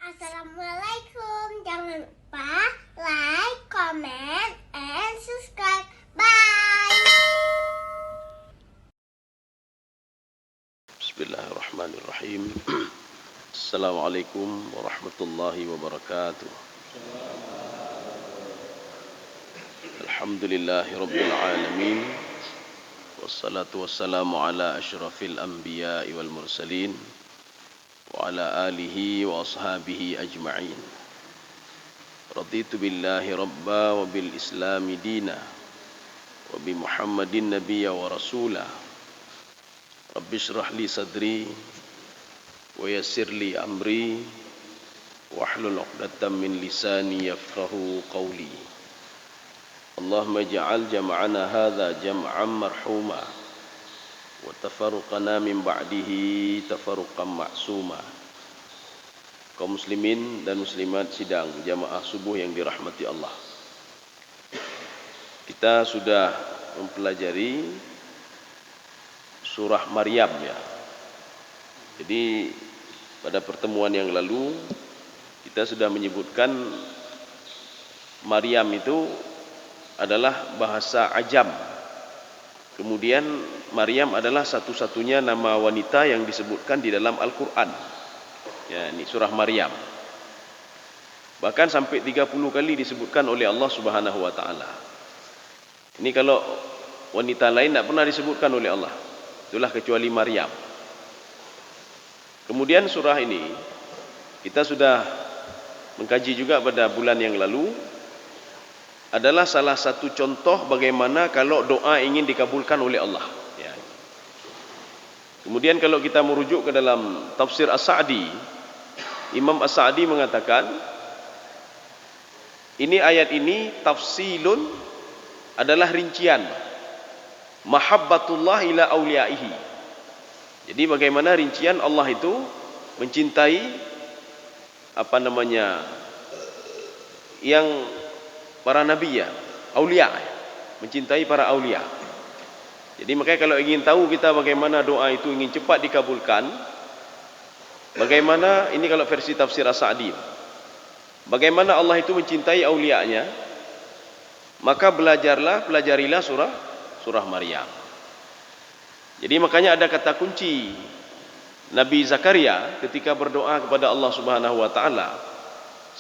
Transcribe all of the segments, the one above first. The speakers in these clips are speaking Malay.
Assalamualaikum. Jangan lupa like, comment, and subscribe. Bye. Bismillahirrahmanirrahim. Assalamualaikum warahmatullahi wabarakatuh. Alhamdulillahi rabbil alamin. Wassalatu wassalamu ala asyrafil anbiya'i wal mursalin wa ala alihi wa ashabihi ajma'in. Raditu billahi rabba wa bil islami dina wa bi muhammadin nabiyya wa rasulah. Rabbi shrah li sadri wa yassir li amri wahlul 'uqdatam min lisani yafqahu qawli. Allahumma ij'al jam'ana hadza jam'an marhuma wa tafarruqana min ba'dihi tafarruqan ma'suma. Kaum muslimin dan muslimat sidang jamaah subuh yang dirahmati Allah. Kita sudah mempelajari surah Maryam ya. Jadi pada pertemuan yang lalu kita sudah menyebutkan Maryam itu adalah bahasa Ajam. Kemudian Maryam adalah satu-satunya nama wanita yang disebutkan di dalam Al-Quran. Ya, ini surah Maryam. Bahkan sampai 30 kali disebutkan oleh Allah Subhanahu wa taala. Ini kalau wanita lain tidak pernah disebutkan oleh Allah. Itulah kecuali Maryam. Kemudian surah ini kita sudah mengkaji juga pada bulan yang lalu, adalah salah satu contoh bagaimana kalau doa ingin dikabulkan oleh Allah ya. Kemudian kalau kita merujuk ke dalam tafsir As-Sa'di, Imam As-Sa'di mengatakan ini ayat ini tafsilun adalah rincian mahabbatullah ila awliyaihi. Jadi bagaimana rincian Allah itu mencintai yang para nabi ya, aulia, mencintai para aulia. Jadi makanya kalau ingin tahu kita bagaimana doa itu ingin cepat dikabulkan, bagaimana ini kalau versi tafsir As-Sa'di, bagaimana Allah itu mencintai aulianya, maka pelajarilah surah Maryam. Jadi makanya ada kata kunci Nabi Zakaria ketika berdoa kepada Allah Subhanahu wa taala.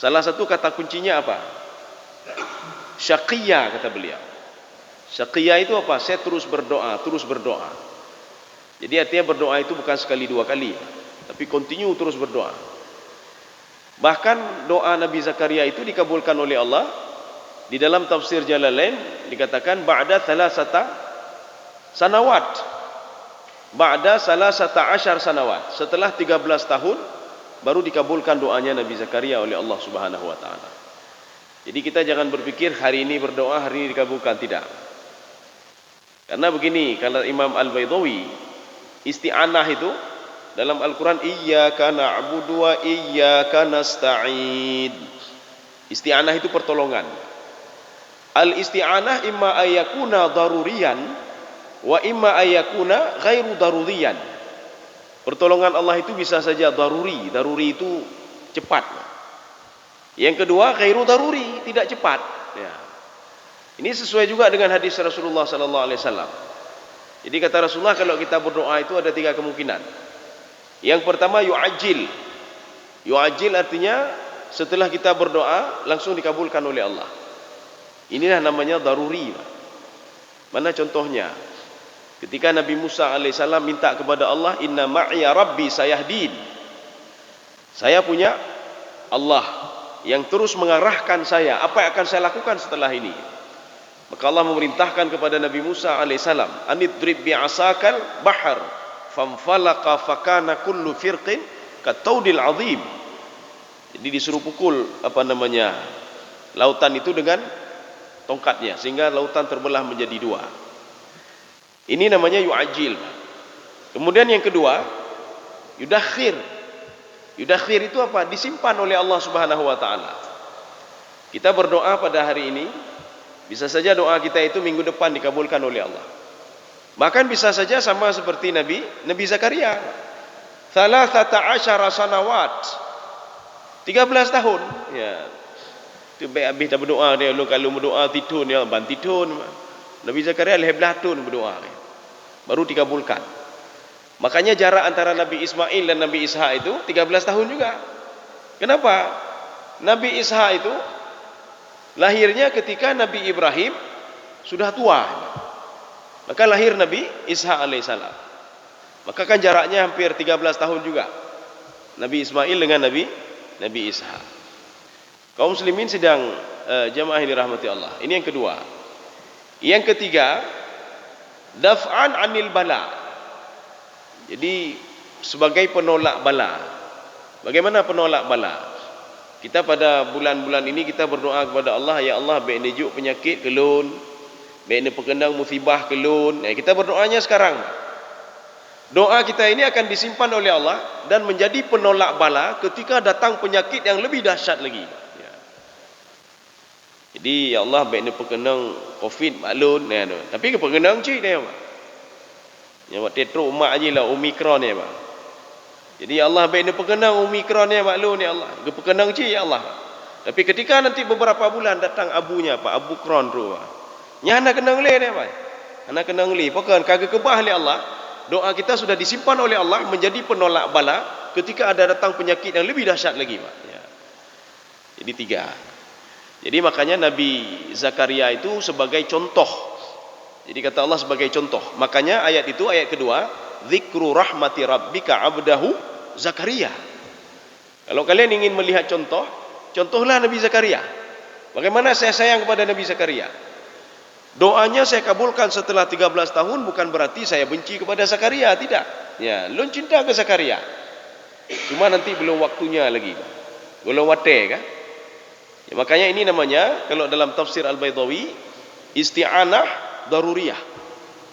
Salah satu kata kuncinya apa? Syaqiyya, kata beliau. Syaqiyya itu apa? Saya terus berdoa. Jadi artinya berdoa itu bukan sekali dua kali, tapi continue terus berdoa. Bahkan doa Nabi Zakaria itu dikabulkan oleh Allah. Di dalam tafsir Jalalain dikatakan ba'da thalathata sanawat. Ba'da salasata asyar sanawat. Setelah 13 tahun baru dikabulkan doanya Nabi Zakaria oleh Allah Subhanahu wa taala. Jadi kita jangan berpikir hari ini berdoa, hari ini dikabulkan, tidak. Karena begini, kalau Imam Al-Baydawi, isti'anah itu dalam Al-Quran, iyyaka na'budu wa iyyaka nasta'in. Isti'anah itu pertolongan. Al-isti'anah imma ayyakuna daruriyan wa imma ayyakuna ghairu daruriyan. Pertolongan Allah itu bisa saja daruri. Daruri itu cepat. Yang kedua, ghairu daruri, tidak cepat ya. Ini sesuai juga dengan hadis Rasulullah sallallahu alaihi wasallam. Jadi kata Rasulullah, kalau kita berdoa itu ada 3 kemungkinan. Yang pertama, yu'ajil. Yu'ajil artinya setelah kita berdoa langsung dikabulkan oleh Allah. Inilah namanya daruri. Mana contohnya? Ketika Nabi Musa alaihissalam minta kepada Allah, inna ma'iya rabbi sayahdin. Saya punya Allah yang terus mengarahkan saya, apa yang akan saya lakukan setelah ini. Maka Allah memerintahkan kepada Nabi Musa alaihissalam, anidrib bi'asakal bahar famfalaqa fakana kullu firqin kataudil azim. Jadi disuruh pukul lautan itu dengan tongkatnya sehingga lautan terbelah menjadi 2. Ini namanya yu'ajil. Kemudian yang kedua, yudakhir. Yudakhir itu apa? Disimpan oleh Allah Subhanahu wa taala. Kita berdoa pada hari ini, bisa saja doa kita itu minggu depan dikabulkan oleh Allah. Bahkan bisa saja sama seperti Nabi Zakaria. 13 sanawat. 13 tahun. Ya. Tu baik habis dah berdoa dia kalau berdoa titun dia bantitun. Nabi Zakaria lebih tahun berdoa. Baru dikabulkan. Makanya jarak antara Nabi Ismail dan Nabi Ishak itu 13 tahun juga. Kenapa? Nabi Ishak itu lahirnya ketika Nabi Ibrahim sudah tua. Maka lahir Nabi Ishak alaihissalam. Maka kan jaraknya hampir 13 tahun juga. Nabi Ismail dengan Nabi Ishak. Kaum muslimin sedang jamaah yang dirahmati Allah. Ini yang kedua. Yang ketiga, daf'an 'anil bala. Jadi sebagai penolak bala. Bagaimana penolak bala? Kita pada bulan-bulan ini kita berdoa kepada Allah, ya Allah baik nejuk penyakit kelun, baik ne perkenang musibah kelun. Kita berdoanya sekarang. Doa kita ini akan disimpan oleh Allah dan menjadi penolak bala ketika datang penyakit yang lebih dahsyat lagi. Ya. Jadi ya Allah baik ne perkenang Covid maklun, tapi perkenang cik dia. Ya buat tetro mak aje lah Omicron ni bang. Jadi ya Allah baik dia perkenang Omicron ni maklum ya Allah. Dia perkenang cik ya Allah. Tapi ketika nanti beberapa bulan datang abunya apa? Abu Kron tu. Nya nak kenang le ni bang. Anak kenang le. Pokok kagak kebah oleh Allah. Doa kita sudah disimpan oleh Allah menjadi penolak bala ketika ada datang penyakit yang lebih dahsyat lagi bang. Ya. Jadi 3. Jadi makanya Nabi Zakaria itu sebagai contoh. Jadi kata Allah sebagai contoh. Makanya ayat itu ayat kedua, zikru rahmati rabbika abdahu Zakaria. Kalau kalian ingin melihat contoh, contohlah Nabi Zakaria. Bagaimana saya sayang kepada Nabi Zakaria. Doanya saya kabulkan setelah 13 tahun bukan berarti saya benci kepada Zakaria, tidak. Ya, lun cinta ke Zakaria. Cuma nanti belum waktunya lagi. Belum wate kan? Ya, makanya ini namanya kalau dalam tafsir Al-Baydawi isti'anah daruriyah,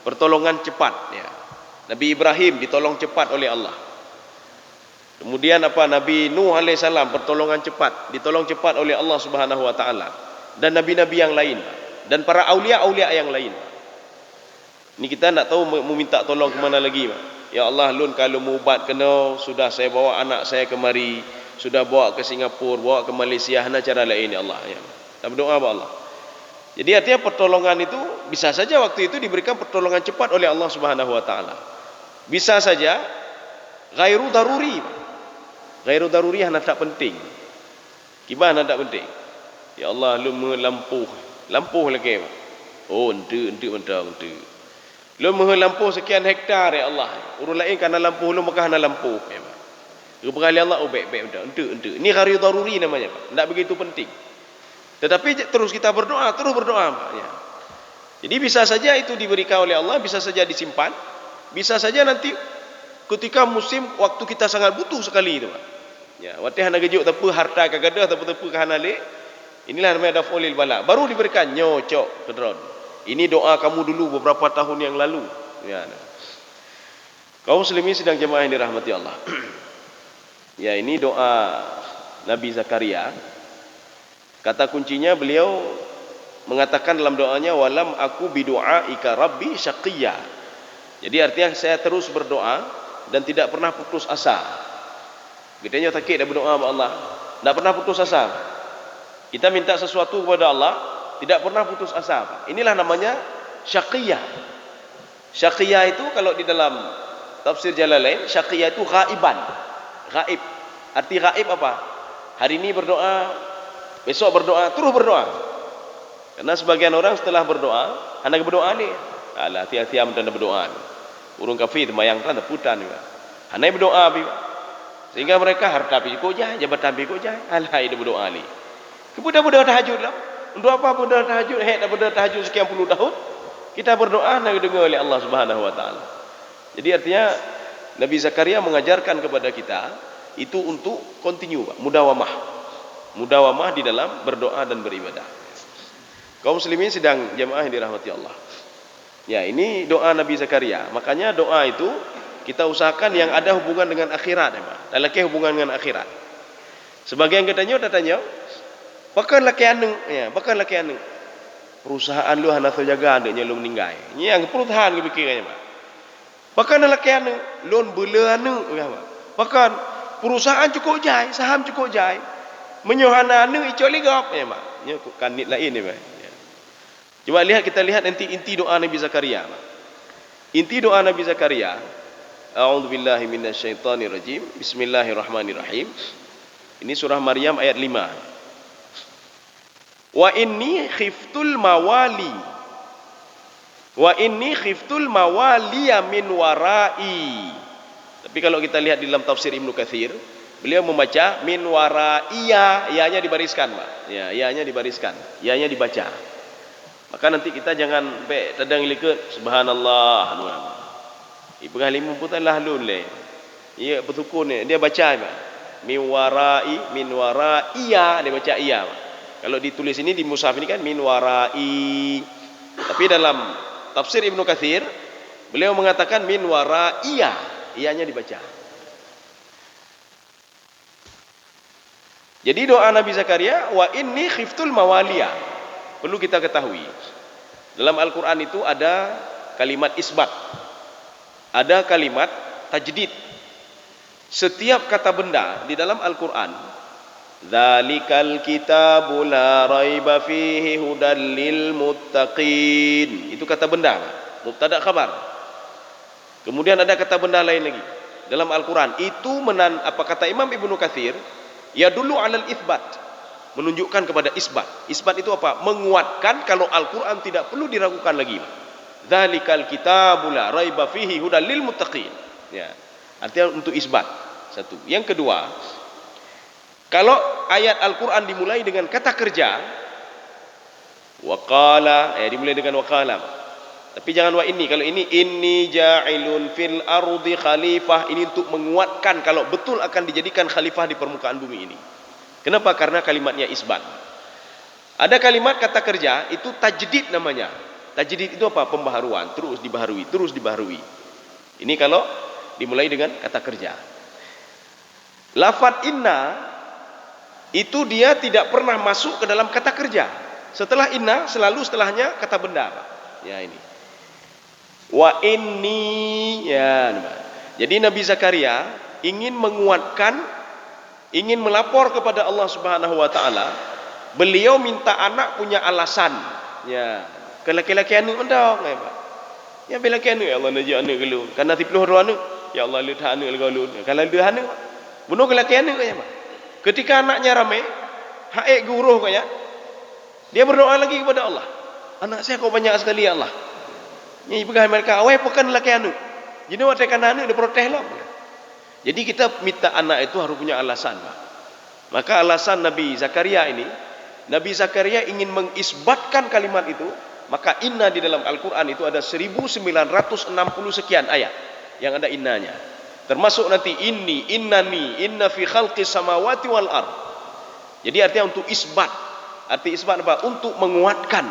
pertolongan cepat ya. Nabi Ibrahim ditolong cepat oleh Allah. Kemudian apa? Nabi Nuh alaihissalam pertolongan cepat, ditolong cepat oleh Allah Subhanahu wa taala. Dan nabi-nabi yang lain dan para aulia-aulia yang lain. Ini kita nak tahu meminta tolong ke mana lagi. Ya Allah, lun kalau mau ubat kena, sudah saya bawa anak saya kemari, sudah bawa ke Singapura, bawa ke Malaysia, hana cara lain ya Allah ya. Kita berdoa kepada Allah. Jadi artinya pertolongan itu bisa saja waktu itu diberikan pertolongan cepat oleh Allah Subhanahu wa taala. Bisa saja ghairu daruri. Ghairu daruri hanya tak penting. Kibah hanya tak penting. Ya Allah lu lampuh lagi. Oh ente mentang ente. Lu lampuh sekian hektar ya Allah. Urus lain karena lampuh lu maka hanya lampuh ya. Keberali Allah baik ente. Ini ghairu daruri namanya Pak. Tak begitu penting. Tetapi terus kita berdoa, terus berdoa. Ya. Jadi bisa saja itu diberikan oleh Allah, bisa saja disimpan, bisa saja nanti ketika musim waktu kita sangat butuh sekali itu. Ya, watih hana gejuk tepu harta kagadah tepu kahana le. Inilah namanya daf'ulil bala. Baru diberikan nyocok kedron. Ini doa kamu dulu beberapa tahun yang lalu. Ya. Kaum muslimin sedang jemaah yang dirahmati Allah. Ya, ini doa Nabi Zakaria. Kata kuncinya beliau mengatakan dalam doanya walam aku bidu'aika rabbi syaqiyya. Jadi artinya saya terus berdoa dan tidak pernah putus asa. Gedenya takik dah berdoa kepada Allah, tidak pernah putus asa. Kita minta sesuatu kepada Allah, tidak pernah putus asa. Inilah namanya syaqiyya. Syaqiyya itu kalau di dalam tafsir Jalalain, syaqiyya itu ghaiban. Ghaib. Arti ghaib apa? Hari ini berdoa, besok berdoa, terus berdoa. Karena sebagian orang setelah berdoa, hendak berdoa ni, alah hati-hati amat anda berdoa. Urung kafir mayang kan teputan juga. Hendak berdoa bi. Sehingga mereka harta pi ko jai, jabatan pi ko jai. Alah dia berdoa ni. Kemudian tahajud lah. Untuk apa pun tahajud, dah berdoa tahajud sekian puluh tahun. Kita berdoa nak dengar oleh Allah Subhanahu wa taala. Jadi artinya Nabi Zakaria mengajarkan kepada kita itu untuk continue, mudawamah di dalam berdoa dan beribadah. Kaum muslimin sedang jemaah yang dirahmati Allah. Ya, ini doa Nabi Zakaria. Makanya doa itu kita usahakan yang ada hubungan dengan akhirat, ya, hubungan dengan akhirat. Sebagian katanya bahkan laki anu. Perusahaan lu hana jaga adanya lu meninggal. Ini yang perusahaan ke pikirannya, Pak. Bahkan laki anu, loan bela anu, bahkan perusahaan cukup jai, saham cukup jai. Menyohana anu ico ligap ya mak. Nya kanit lain ni mak. Ya. Coba kita lihat nanti inti doa Nabi Zakaria. Mak. Inti doa Nabi Zakaria, a'udzubillahi minasyaitonirrajim. Bismillahirrahmanirrahim. Ini surah Maryam ayat 5. Wa inni khiftul mawali. Wa inni khiftul mawaliya min warai. Tapi kalau kita lihat di dalam tafsir Ibnu Katsir, beliau membaca min waraiya, ya-nya dibariskan, Pak. Ya, ya-nya dibariskan, ya-nya dibaca. Maka nanti kita jangan be tadang likut subhanallah. Ibu halim putalah lun le. Ya betukun ni dia baca, Pak. Min waraiya, dia baca iya, Pak. Kalau ditulis ini di mushaf ini kan min warai. Tapi dalam tafsir Ibnu Katsir beliau mengatakan min waraiya, iya-nya dibaca. Jadi doa Nabi Zakaria, wa inni khiftul mawaliya. Perlu kita ketahui, dalam Al-Quran itu ada kalimat isbat, ada kalimat tajdid. Setiap kata benda di dalam Al-Quran, dzalikal kitabu la raiba fihi hudal lil muttaqin. Itu kata benda, mubtada khabar. Kemudian ada kata benda lain lagi dalam Al-Quran. Itu apa kata Imam Ibnu Katsir? Ya dulu alal isbat, menunjukkan kepada isbat. Isbat itu apa? Menguatkan kalau Al-Quran tidak perlu diragukan lagi. Dzalikal kitabu la raiba fihi hudal lil muttaqin. Ya. Artinya untuk isbat. Satu. Yang kedua, kalau ayat Al-Quran dimulai dengan kata kerja, waqala, dimulai dengan waqala. Tapi jangan wa inni. Kalau ini inni ja'ilun fil ardi khalifah, ini untuk menguatkan kalau betul akan dijadikan khalifah di permukaan bumi ini. Kenapa? Karena kalimatnya isbat. Ada kalimat kata kerja itu tajdid namanya. Tajdid itu apa? Pembaharuan, terus dibaharui, terus dibaharui. Ini kalau dimulai dengan kata kerja. Lafaz inna itu dia tidak pernah masuk ke dalam kata kerja. Setelah inna selalu setelahnya kata benda, Pak. Ya ini. Wa inni, ya. Jadi Nabi Zakaria ingin menguatkan, ingin melapor kepada Allah Subhanahu wa taala. Beliau minta anak punya alasan. Ya. Ke laki-laki anu mendong, ya, Pak. Ya bila anu ya Allah najak anu galun. Karena 32 anu, ya Allah lihat anu galun. Kalau dia anu, bunuh ke laki anu ya, Pak. Ketika anaknya ramai, haik guruh kayak, dia berdoa lagi kepada Allah. Anak saya kok banyak sekali ya Allah. Ni pegang mereka, awai pekan laki anu. Jadi waktu kan anu dia protes lah. Jadi kita minta anak itu harus punya alasan, Pak. Maka alasan Nabi Zakaria ini, Nabi Zakaria ingin mengisbatkan kalimat itu, maka inna di dalam Al-Quran itu ada 1960 sekian ayat yang ada innanya. Termasuk nanti inni, innani, inna fi khalqis samawati wal ard. Jadi artinya untuk isbat. Arti isbat apa? Untuk menguatkan.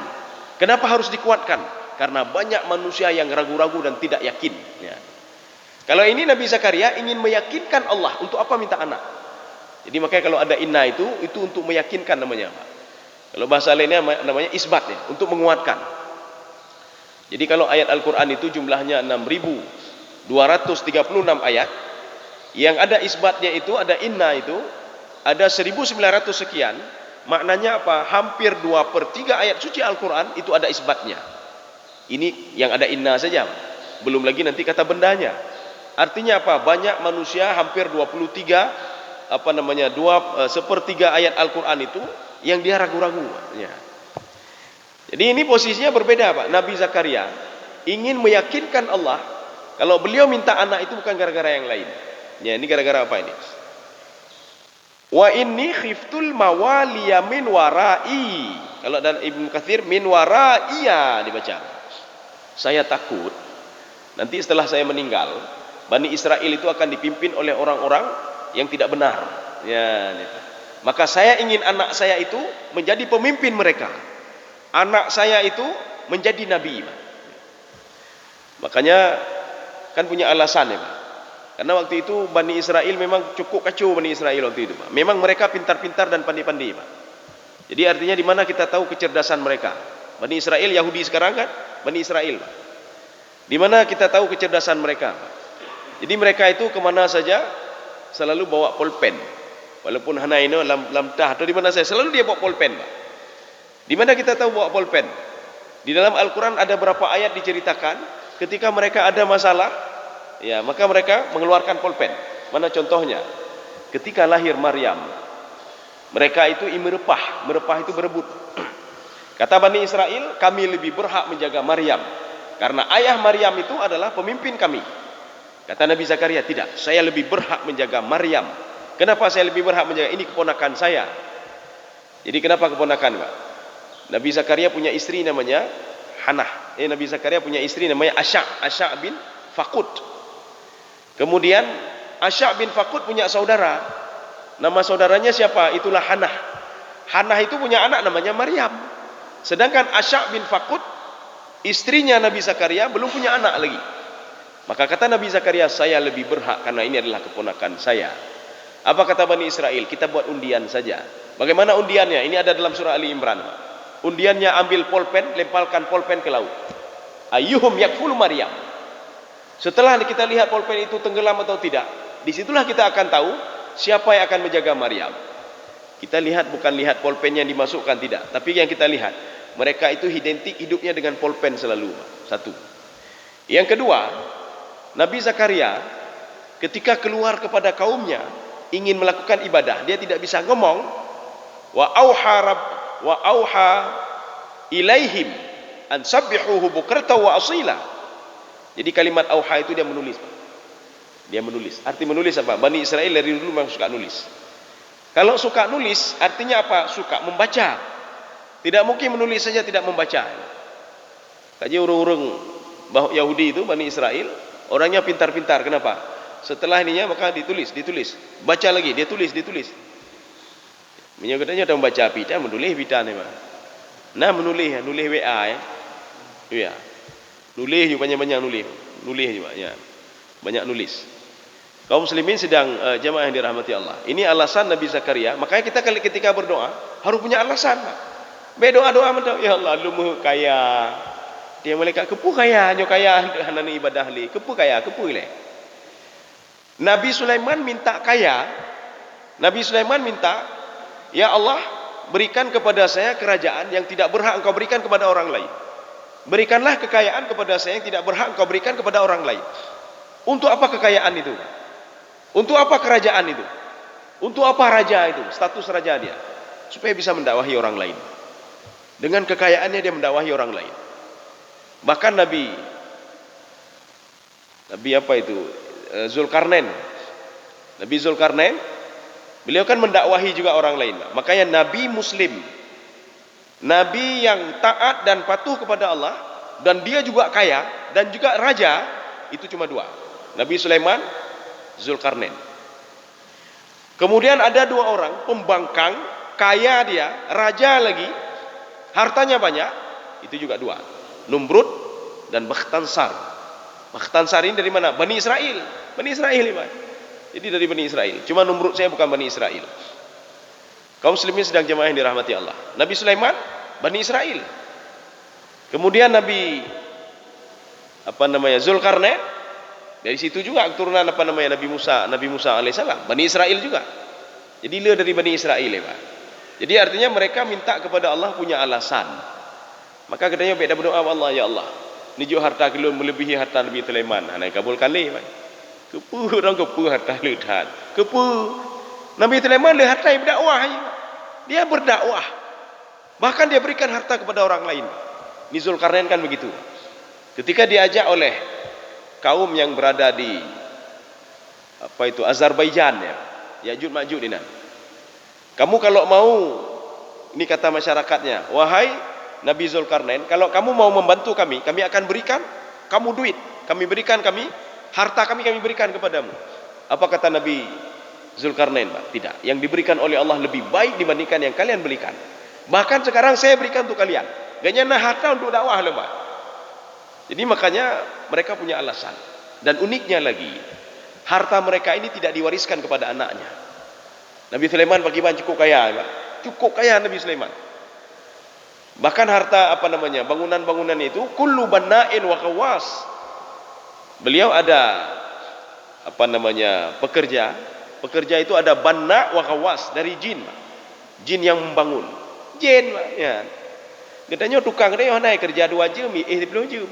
Kenapa harus dikuatkan? Karena banyak manusia yang ragu-ragu dan tidak yakin. Ya. Kalau ini Nabi Zakaria ingin meyakinkan Allah. Untuk apa minta anak? Jadi makanya kalau ada inna itu untuk meyakinkan namanya, Pak. Kalau bahasa lainnya namanya isbat ya, untuk menguatkan. Jadi kalau ayat Al-Quran itu jumlahnya 6.236 ayat, yang ada isbatnya itu, ada inna itu, ada 1.900 sekian. Maknanya apa? Hampir 2/3 ayat suci Al-Quran itu ada isbatnya. Ini yang ada inna saja. Belum lagi nanti kata bendanya. Artinya apa? Banyak manusia hampir 2/3 ayat Al-Quran itu yang dia ragu-ragu. Ya. Jadi ini posisinya berbeda, Pak. Nabi Zakaria ingin meyakinkan Allah kalau beliau minta anak itu bukan gara-gara yang lain. Ya, ini gara-gara apa ini? Wa inni khiftul mawaliya min warai. Kalau dalam Ibnu Katsir min waraiya dibaca. Saya takut nanti setelah saya meninggal, Bani Israel itu akan dipimpin oleh orang-orang yang tidak benar. Ya, maka saya ingin anak saya itu menjadi pemimpin mereka. Anak saya itu menjadi nabi. Makanya kan punya alasan ya, Pak. Karena waktu itu Bani Israel memang cukup kacau Bani Israel waktu itu, Pak. Memang mereka pintar-pintar dan pandai-pandai, Pak. Jadi artinya di mana kita tahu kecerdasan mereka. Bani Israel Yahudi sekarang kan Bani Israel, Pak. Di mana kita tahu kecerdasan mereka, Pak. Jadi mereka itu kemana saja selalu bawa pulpen. Walaupun hana ini lam tah atau di mana saya selalu dia bawa pulpen, Pak. Di mana kita tahu bawa pulpen? Di dalam Al-Quran ada berapa ayat diceritakan ketika mereka ada masalah, ya maka mereka mengeluarkan pulpen. Mana contohnya? Ketika lahir Maryam, mereka itu merepah itu berebut. Kata Bani Israel, kami lebih berhak menjaga Maryam karena ayah Maryam itu adalah pemimpin kami. Kata Nabi Zakaria, tidak, saya lebih berhak menjaga Maryam. Kenapa saya lebih berhak menjaga? Ini keponakan saya. Jadi kenapa keponakan, Pak? Nabi Zakaria punya istri namanya Hanah. Nabi Zakaria punya istri namanya Asya' bin Faqud. Kemudian Asya' bin Faqud punya saudara. Nama saudaranya siapa? Itulah Hanah. Hanah itu punya anak namanya Maryam. Sedangkan Asya' bin Faqud, istrinya Nabi Zakaria, belum punya anak lagi. Maka kata Nabi Zakaria, saya lebih berhak karena ini adalah keponakan saya. Apa kata Bani Israel? Kita buat undian saja. Bagaimana undiannya? Ini ada dalam surah Ali Imran. Undiannya ambil pulpen, lemparkan pulpen ke laut. Ayyuhum yakfulu Maryam. Setelah kita lihat pulpen itu tenggelam atau tidak, disitulah kita akan tahu siapa yang akan menjaga Maryam. Kita lihat bukan lihat pulpen yang dimasukkan, tidak. Tapi yang kita lihat, mereka itu identik hidupnya dengan pulpen selalu. Satu. Yang kedua, Nabi Zakaria ketika keluar kepada kaumnya ingin melakukan ibadah, dia tidak bisa ngomong. Wa auha ilaihim an sabbihuhu bukrata wa asila. Jadi kalimat auha itu dia menulis. Dia menulis. Arti menulis apa? Bani Israel dari dulu memang suka nulis. Kalau suka nulis artinya apa? Suka membaca. Tidak mungkin menulis saja tidak membaca. Kaji orang-orang Yahudi itu Bani Israel, orangnya pintar-pintar. Kenapa? Setelah ininya maka ditulis. Baca lagi, dia tulis. Menyebutnya ada membaca pita, menulis pita ni mah. Nah menulis WA ya. Ya. Nulis juga banyak nulis juga ya. Banyak nulis. Kaum muslimin sedang jamaah yang dirahmati Allah. Ini alasan Nabi Zakaria, makanya kita ketika berdoa harus punya alasan, Pak. Berdoa mendoa, ya Allah lu mau kaya. Dia malaikat kepu kaya, nyo kaya hanani ibadah li. Kepu kaya, kepu le. Nabi Sulaiman minta kaya. Nabi Sulaiman minta, ya Allah, berikan kepada saya kerajaan yang tidak berhak engkau berikan kepada orang lain. Berikanlah kekayaan kepada saya yang tidak berhak engkau berikan kepada orang lain. Untuk apa kekayaan itu? Untuk apa kerajaan itu? Untuk apa raja itu? Status raja dia. Supaya bisa mendakwahi orang lain. Dengan kekayaannya dia mendakwahi orang lain. Bahkan Nabi apa itu? Zulkarnain. Nabi Zulkarnain, beliau kan mendakwahi juga orang lain. Makanya Nabi Muslim, Nabi yang taat dan patuh kepada Allah, dan dia juga kaya dan juga raja, itu cuma dua. Nabi Sulaiman, Zulkarnain. Kemudian ada dua orang pembangkang, kaya dia, raja lagi, hartanya banyak, itu juga dua. Numrud dan Bakhtansar. Bakhtansar ini dari mana? Bani Israel. Bani Israel ini, Pak. Jadi dari Bani Israel. Cuma Numrud saya bukan Bani Israel. Kaum muslimin sedang jemaah yang dirahmati Allah. Nabi Sulaiman, Bani Israel. Kemudian Nabi Zulkarnain, dari situ juga keturunan Nabi Musa alaihissalam, Bani Israel juga. Jadi dia dari Bani Israel ya, Pak. Jadi artinya mereka minta kepada Allah punya alasan. Maka katanya beda berdoa Allah, ya Allah, nijo harta kilo melebihi harta Nabi Sulaiman. Nah, kabulkan le, Pak. Kepu harta lehat. Kepu Nabi Sulaiman le harta berdakwah. Dia berdakwah. Bahkan dia berikan harta kepada orang lain. Ini Zulkarnain kan begitu. Ketika diajak oleh kaum yang berada di Azerbaijan ya, Ya'juj Ma'juj ini. Kamu kalau mau, ini kata masyarakatnya, wahai Nabi Zulkarnain, kalau kamu mau membantu kami akan berikan kamu duit, harta kami berikan kepadamu. Apa kata Nabi Zulkarnain, Pak? Tidak. Yang diberikan oleh Allah lebih baik dibandingkan yang kalian berikan. Bahkan sekarang saya berikan untuk kalian. Gaknya harta untuk dakwah loh, Pak. Jadi makanya mereka punya alasan. Dan uniknya lagi, harta mereka ini tidak diwariskan kepada anaknya. Nabi Sulaiman bagi-bagi cukup kaya, Pak. Cukup kaya Nabi Sulaiman. Bahkan harta bangunan-bangunan itu kullu banna'in wa qawas. Beliau ada pekerja Pekerja itu ada banna wa ghawas dari jin. Jin yang membangun. Jin ya. Katanya tukang dia naik kerja 2 jam, 10 jam.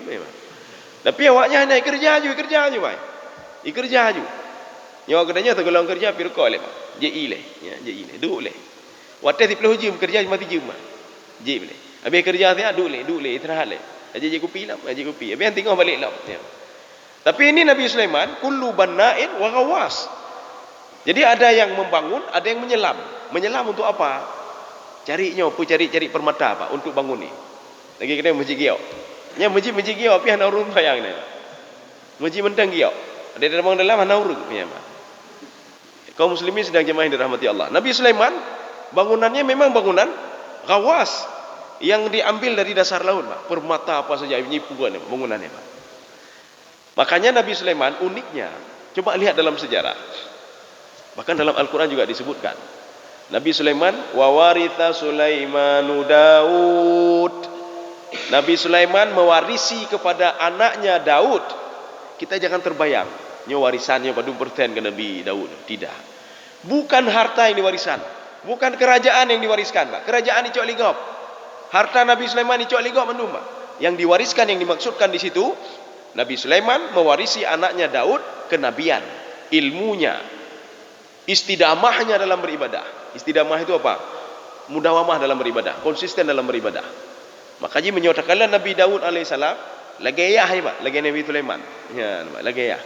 Tapi awaknya naik kerja je mai. Kerja je. Nyawa katanya tergolong kerja pirko le. JI le. Ya, JI le. Duk le. Waktu 10 jam kerja mati jam. JI le. Habis kerja dia duk le, istirahat le. Aje kopi lah, aje kopi. Habis tengok balik lah. Ya. Tapi ini Nabi Sulaiman kullu banna'in wa ghawas. Jadi ada yang membangun, ada yang menyelam. Menyelam untuk apa? Carinya apa? Cari permata apa? Untuk bangun ni. Lagi kena masjid giok. Nya masjid giok api hana urun bayang ni. Masjid mentang giok. Ada dalam hana urun. Ya. Kaum muslimin sedang jemaah yang dirahmati Allah. Nabi Sulaiman bangunannya memang bangunan ghawas yang diambil dari dasar laut, Pak. Permata apa saja penyipuan bangunannya, Pak. Makanya Nabi Sulaiman uniknya, coba lihat dalam sejarah. Bahkan dalam Al-Quran juga disebutkan. Nabi Sulaiman, wa waritha Sulaimanu Daud. Nabi Sulaiman mewarisi kepada anaknya Daud. Kita jangan terbayang, warisannya pada perten ke Nabi Daud. Tidak. Bukan harta yang diwariskan. Bukan kerajaan yang diwariskan, Pak. Kerajaan icok ligop. Harta Nabi Sulaiman icok ligop mendum, Pak. Yang diwariskan, yang dimaksudkan di situ, Nabi Sulaiman mewarisi anaknya Daud kenabian, ilmunya, istidamahnya dalam beribadah. Istidamah itu apa? Mudawamah dalam beribadah, konsisten dalam beribadah. Makanya menyatakanlah Nabi Daud alaihissalam lagayah, Pak, lagi Nabi Sulaiman. Ya, lagayah.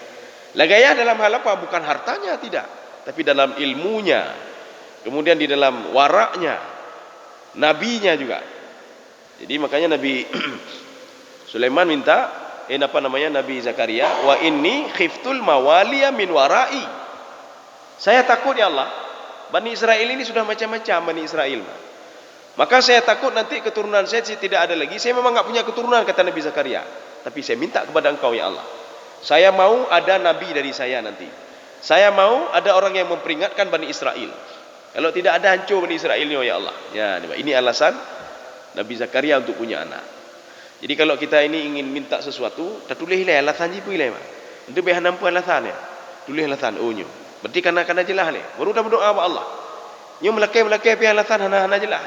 Lagayah dalam hal apa? Bukan hartanya, tidak, tapi dalam ilmunya. Kemudian di dalam waraknya, nabinya juga. Jadi makanya Nabi Sulaiman minta Nabi Zakaria, wa inni khiftul mawaliya min warai. Saya takut ya Allah, Bani Israel ini sudah macam-macam Bani Israel. Maka saya takut nanti keturunan saya tidak ada lagi. Saya memang enggak punya keturunan, kata Nabi Zakaria. Tapi saya minta kepada engkau ya Allah. Saya mau ada nabi dari saya nanti. Saya mau ada orang yang memperingatkan Bani Israel. Kalau tidak ada, hancur Bani Israel ini ya Allah. Ya, ini alasan Nabi Zakaria untuk punya anak. Jadi kalau kita ini ingin minta sesuatu, kita tulislah alasan je pilih, Mak. Itu biar nampu alasan ya. Tulis alasan ohnya. Berarti kena jelas ni. Baru dah berdoa kepada Allah. Nyo melakai pi alasan hana jelas.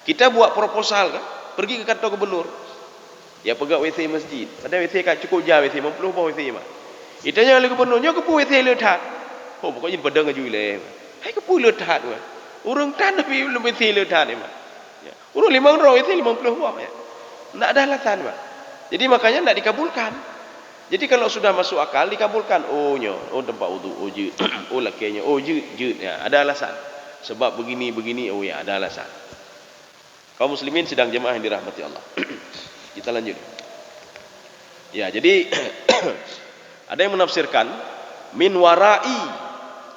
Kita buat proposal kan, pergi ke kantor gubernur. Ya pegak WC masjid. Padahal WC kat cukup jauh WC, 50 bah WC, Mak. Itanya oleh gubernur, nyo kepu WC letat. Oh, pokoknya pedang ngaju ile. Hai kepu letat, Mak. Urang tan tapi belum WC letat ni, Mak. Ya. Urang 500 WC 50 bah ya. Tak ada alasan, Pak. Jadi makanya tidak dikabulkan. Jadi kalau sudah masuk akal dikabulkan. Oh tempat wudu, oh je, oh lakinya, oh je, ya, ada alasan. Sebab begini, oh ya, ada alasan. Kaum muslimin sedang jemaah yang dirahmati Allah. Kita lanjut. Ya, jadi ada yang menafsirkan min warai.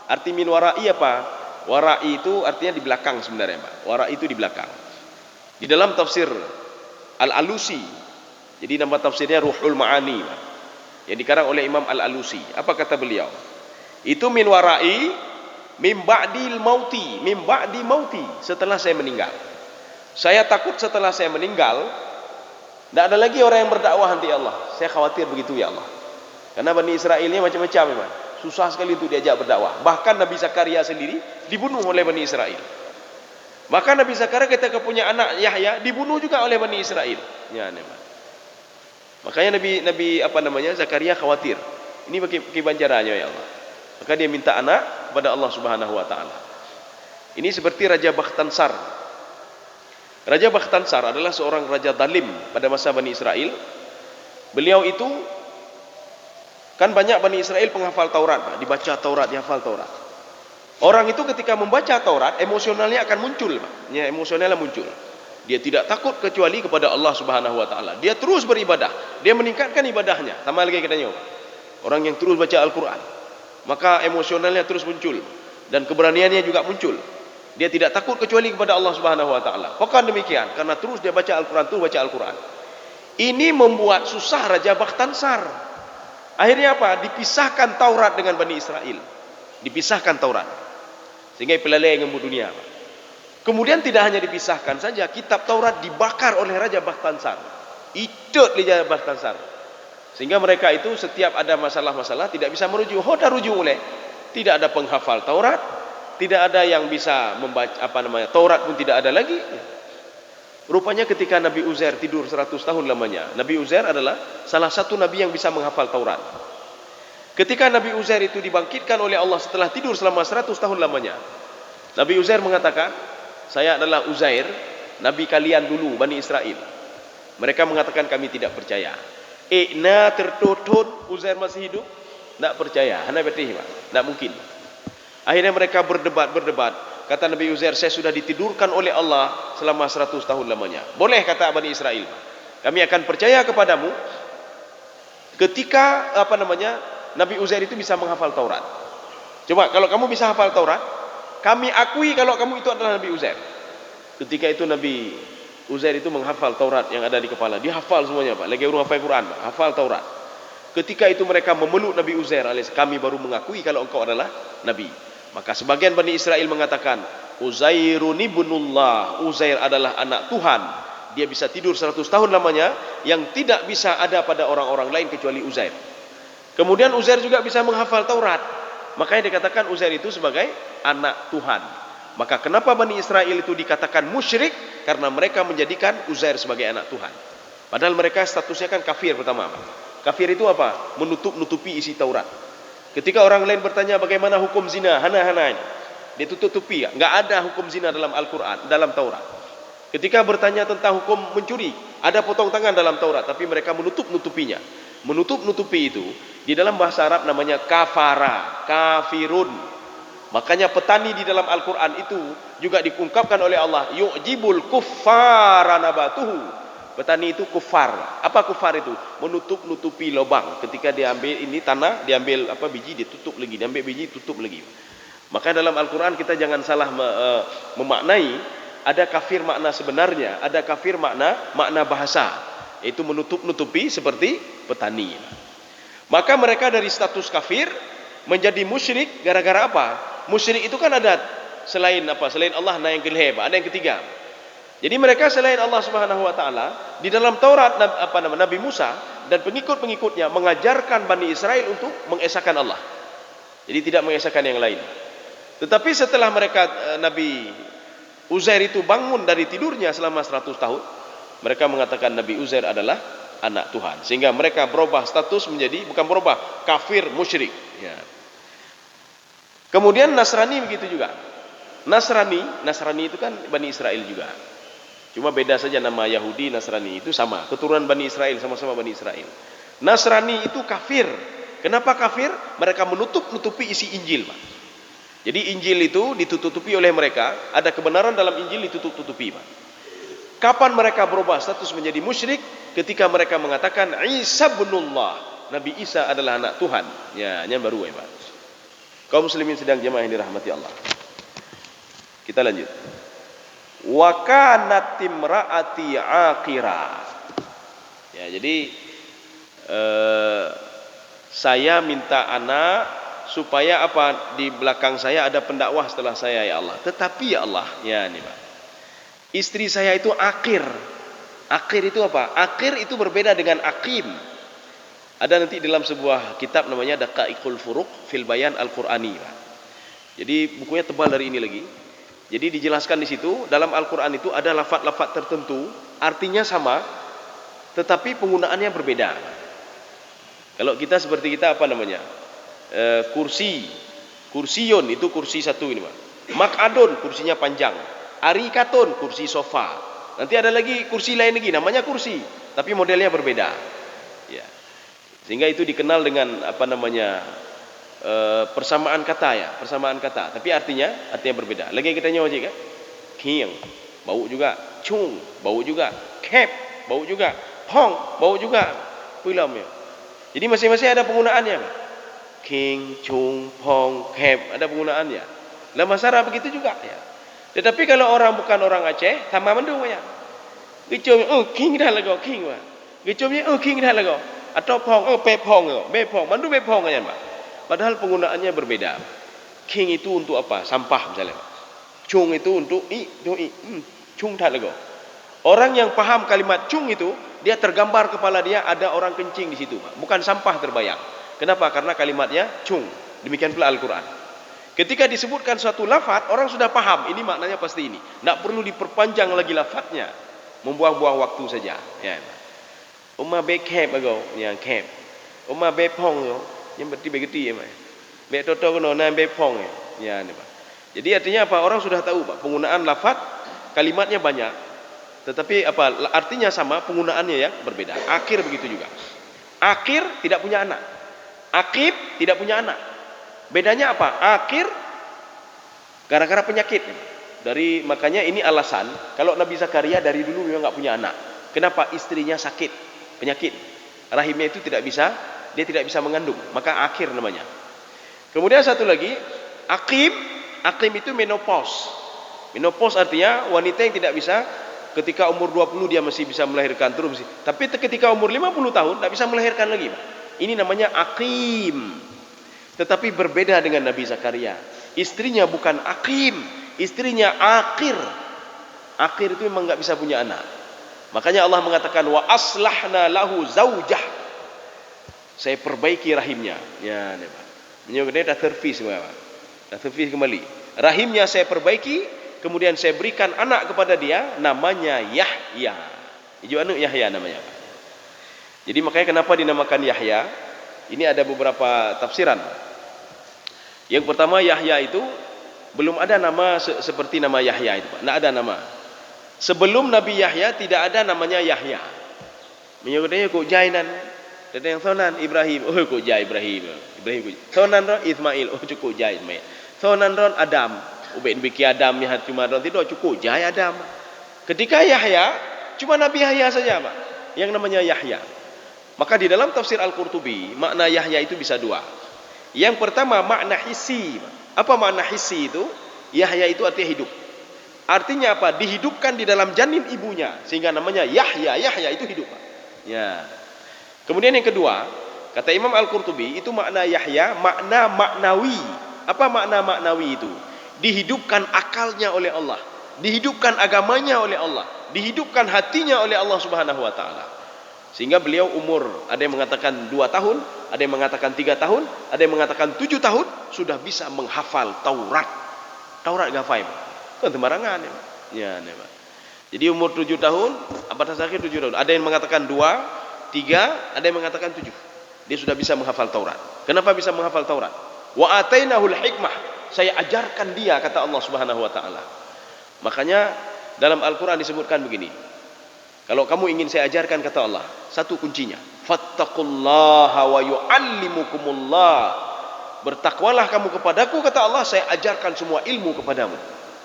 Arti min warai apa? Warai itu artinya di belakang sebenarnya, Pak. Warai itu di belakang. Di dalam tafsir Al-Alusi, jadi nama tafsirnya Ruhul Ma'ani, yang dikarang oleh Imam Al-Alusi. Apa kata beliau? Itu min warai min ba'dil mauti, min ba'di mauti, setelah saya meninggal. Saya takut setelah saya meninggal tidak ada lagi orang yang berdakwah nanti Allah. Saya khawatir begitu ya Allah. Karena Bani Israel ini macam-macam memang. Susah sekali untuk diajak berdakwah. Bahkan Nabi Zakaria sendiri dibunuh oleh Bani Israel. Bahkan Nabi Zakaria ketika punya anak Yahya dibunuh juga oleh Bani Israel. Ya, makanya Nabi Zakaria khawatir. Ini bagi banjarannya ya Allah. Maka dia minta anak kepada Allah Subhanahu wa taala. Ini seperti Raja Bakhtansar. Raja Bakhtansar adalah seorang raja zalim pada masa Bani Israel. Beliau itu kan banyak Bani Israel penghafal Taurat, Pak. Dibaca Taurat, dihafal Taurat. Orang itu ketika membaca Taurat, emosionalnya akan muncul, Pak. Ya, emosionalnya muncul. Dia tidak takut kecuali kepada Allah Subhanahu wa taala. Dia terus beribadah. Dia meningkatkan ibadahnya. Sama lagi katanya, Pak. Orang yang terus baca Al-Qur'an, maka emosionalnya terus muncul dan keberaniannya juga muncul. Dia tidak takut kecuali kepada Allah Subhanahu wa taala. Bukan demikian, karena terus dia baca Al-Qur'an, terus baca Al-Qur'an. Ini membuat susah Raja Bakhtansar. Akhirnya apa? Dipisahkan Taurat dengan Bani Israel. Dipisahkan Taurat. Sehingga pelalai ngembu dunia. Kemudian tidak hanya dipisahkan saja, kitab Taurat dibakar oleh Raja Bakhtansar. Ikut Raja Bakhtansar. Sehingga mereka itu setiap ada masalah-masalah tidak bisa merujuk. Dah rujuk oleh. tidak ada penghafal Taurat, tidak ada yang bisa membaca Taurat pun tidak ada lagi. Rupanya ketika Nabi Uzair tidur 100 tahun lamanya, Nabi Uzair adalah salah satu nabi yang bisa menghafal Taurat. Ketika Nabi Uzair itu dibangkitkan oleh Allah setelah tidur selama 100 tahun lamanya, Nabi Uzair mengatakan, saya adalah Uzair, nabi kalian dulu, Bani Israel. Mereka mengatakan kami tidak percaya. Ikna tertutup Uzair masih hidup, tidak percaya. Hana betih, tidak mungkin. Akhirnya mereka berdebat. Kata Nabi Uzair, saya sudah ditidurkan oleh Allah selama 100 tahun lamanya. Boleh, kata Bani Israel, kami akan percaya kepadamu ketika Nabi Uzair itu bisa menghafal Taurat. Coba kalau kamu bisa hafal Taurat, kami akui kalau kamu itu adalah Nabi Uzair. Ketika itu Nabi Uzair itu menghafal Taurat yang ada di kepala. Dia hafal semuanya, Pak. Lagi orang hafal Quran, Pak. Hafal Taurat. Ketika itu mereka memeluk Nabi Uzair alias, kami baru mengakui kalau engkau adalah Nabi. Maka sebagian Bani Israel mengatakan, Uzairun ibnullah, Uzair adalah anak Tuhan. Dia bisa tidur 100 tahun lamanya, yang tidak bisa ada pada orang-orang lain kecuali Uzair. Kemudian Uzair juga bisa menghafal Taurat. Makanya dikatakan Uzair itu sebagai anak Tuhan. Maka kenapa Bani Israel itu dikatakan musyrik? Karena mereka menjadikan Uzair sebagai anak Tuhan. Padahal mereka statusnya kan kafir pertama. Kafir itu apa? Menutup-nutupi isi Taurat. Ketika orang lain bertanya bagaimana hukum zina, hana-hana ini, dia tutup-tutupi. Enggak ada hukum zina dalam Al-Quran, dalam Taurat. Ketika bertanya tentang hukum mencuri, ada potong tangan dalam Taurat, tapi mereka menutup-nutupinya. Menutup-nutupi itu di dalam bahasa Arab namanya kafara, kafirun. Makanya petani di dalam Al-Quran itu juga diungkapkan oleh Allah, yu'jibul kuffara nabatuhu. Petani itu kufar. Apa kufar itu? Menutup-nutupi lubang. Ketika diambil ini tanah, diambil biji, ditutup lagi, diambil biji, tutup lagi. Maka dalam Al-Quran kita jangan salah memaknai. Ada kafir makna sebenarnya, ada kafir makna bahasa. Itu menutup-nutupi seperti petani. Maka mereka dari status kafir menjadi musyrik gara-gara apa? Musyrik itu kan ada selain Allah, nah yang kelihatan, ada yang ketiga. Jadi mereka selain Allah Subhanahu wa taala, di dalam Taurat Nabi Musa dan pengikut-pengikutnya mengajarkan Bani Israel untuk mengesahkan Allah. Jadi tidak mengesahkan yang lain. Tetapi setelah mereka Nabi Uzair itu bangun dari tidurnya selama 100 tahun, mereka mengatakan Nabi Uzair adalah anak Tuhan. Sehingga mereka berubah status menjadi, bukan berubah, kafir, musyrik. Ya. Kemudian Nasrani begitu juga. Nasrani itu kan Bani Israel juga. Cuma beda saja nama Yahudi, Nasrani itu sama. Keturunan Bani Israel, sama-sama Bani Israel. Nasrani itu kafir. Kenapa kafir? Mereka menutup-nutupi isi Injil, Pak. Jadi Injil itu ditutupi oleh mereka. Ada kebenaran dalam Injil ditutup-tutupi, Pak. Kapan mereka berubah status menjadi musyrik? Ketika mereka mengatakan Isa ibnullah, Nabi Isa adalah anak Tuhan. Ya, yang baru ya, Pak. Kaum muslimin sedang jemaah yang dirahmati Allah. Kita lanjut. Wa kanat imraati aqira. Ya, jadi saya minta anak supaya di belakang saya ada pendakwah setelah saya ya Allah. Tetapi ya Allah, ya ini Pak. Istri saya itu akir. Akir itu apa? Akir itu berbeda dengan akim. Ada nanti dalam sebuah kitab namanya Daqaiqul Furuq fil Bayan Al-Qur'ani, Pak. Jadi bukunya tebal dari ini lagi. Jadi dijelaskan di situ dalam Al-Quran itu ada lafaz-lafaz tertentu artinya sama, tetapi penggunaannya berbeda. Kalau kita seperti kita kursiyon itu kursi satu ini, Pak. Makadon kursinya panjang, arikaton kursi sofa. Nanti ada lagi kursi lain lagi namanya kursi, tapi modelnya berbeda. Ya. Sehingga itu dikenal dengan persamaan kata, tapi artinya berbeda. Lagi kita nyawa kan? King, bau juga, chung, bau juga, kep, bau juga, hong, bau juga, pulamnya. Jadi masing-masing ada penggunaannya. King, chung, hong, kep, ada penggunaannya. Dalam bahasa Arab begitu juga ya. Tetapi kalau orang bukan orang Aceh, sama mendung ya. Gicomnya, king dah lagu, king mah. Gicomnya, king dah lagu. Atau pong, pepong, mandu pepong aja, Pak. Padahal penggunaannya berbeda. King itu untuk apa? Sampah misalnya. Chung itu untuk chung tak lego. Orang yang paham kalimat chung itu, dia tergambar kepala dia ada orang kencing di situ, Pak. Bukan sampah terbayang. Kenapa? Karena kalimatnya chung. Demikian pula Al-Quran. Ketika disebutkan suatu lafaz, orang sudah paham ini maknanya pasti ini. Tidak perlu diperpanjang lagi lafaznya, membuang-buang waktu saja. Ya. Oma bekep ago, yang kep. Oma bepong, yang berarti ya, Bek toto kono na bepong ya. Ini, Pak. Jadi artinya apa? Orang sudah tahu, Pak, penggunaan lafaz kalimatnya banyak, tetapi apa artinya sama, penggunaannya ya berbeda. Akhir begitu juga. Akhir tidak punya anak. Akib tidak punya anak. Bedanya apa? Akhir gara-gara penyakit. Makanya ini alasan kalau Nabi Zakaria dari dulu memang nggak punya anak. Kenapa? Istrinya sakit, penyakit. Rahimnya itu tidak bisa, dia tidak bisa mengandung. Maka akhir namanya. Kemudian satu lagi, akib. Akib itu menopause. Menopause artinya wanita yang tidak bisa ketika umur 20 dia masih bisa melahirkan terus. Tapi ketika umur 50 tahun tidak bisa melahirkan lagi. Ini namanya akim. Tetapi berbeda dengan Nabi Zakaria. Istrinya bukan akim, istrinya akhir. Akhir itu memang enggak bisa punya anak. Makanya Allah mengatakan wa aslahna lahu zaujah. Saya perbaiki rahimnya. Ya, nih Pak. Ini dah terfis semua, Pak. Dah terfis kembali. Rahimnya saya perbaiki, kemudian saya berikan anak kepada dia, namanya Yahya. Itu anu Yahya namanya, Pak. Jadi makanya kenapa dinamakan Yahya? Ini ada beberapa tafsiran. Yang pertama, Yahya itu belum ada nama seperti nama Yahya itu, Pak. Tidak ada nama. Sebelum Nabi Yahya tidak ada namanya Yahya. Menyebutnya kok jainan. Ada yang sonan Ibrahim. Oh kok jai Ibrahim. Ibrahim kok. Sonan ron Ismail. Oh cukup jai Ismail. Sonan ron Adam. Ubin biki Adam ya cuma ron tidak cukup jai Adam. Ketika Yahya cuma Nabi Yahya saja, Pak, yang namanya Yahya. Maka di dalam tafsir Al-Qurtubi makna Yahya itu bisa dua. Yang pertama makna hissi. Apa makna hissi itu? Yahya itu artinya hidup. Artinya apa? Dihidupkan di dalam janin ibunya sehingga namanya Yahya. Yahya itu hidup, Pak. Ya. Kemudian yang kedua, kata Imam Al-Qurtubi itu makna Yahya makna maknawi. Apa makna maknawi itu? Dihidupkan akalnya oleh Allah, dihidupkan agamanya oleh Allah, dihidupkan hatinya oleh Allah Subhanahu wa taala. Sehingga beliau umur, ada yang mengatakan 2 tahun, ada yang mengatakan 3 tahun, ada yang mengatakan 7 tahun sudah bisa menghafal Taurat. Taurat gafai, Pak. Sembarangan ya, Pak. Jadi umur 7 tahun, batas akhir 7 tahun. Ada yang mengatakan 2, 3, ada yang mengatakan 7. Dia sudah bisa menghafal Taurat. Kenapa bisa menghafal Taurat? Wa atainahul hikmah. Saya ajarkan dia, kata Allah Subhanahu wa taala. Makanya dalam Al-Qur'an disebutkan begini. Kalau kamu ingin saya ajarkan, kata Allah, satu kuncinya, fattaqullaha wa yu'allimukumullah. Bertakwalah kamu kepadaku, kata Allah, saya ajarkan semua ilmu kepadamu.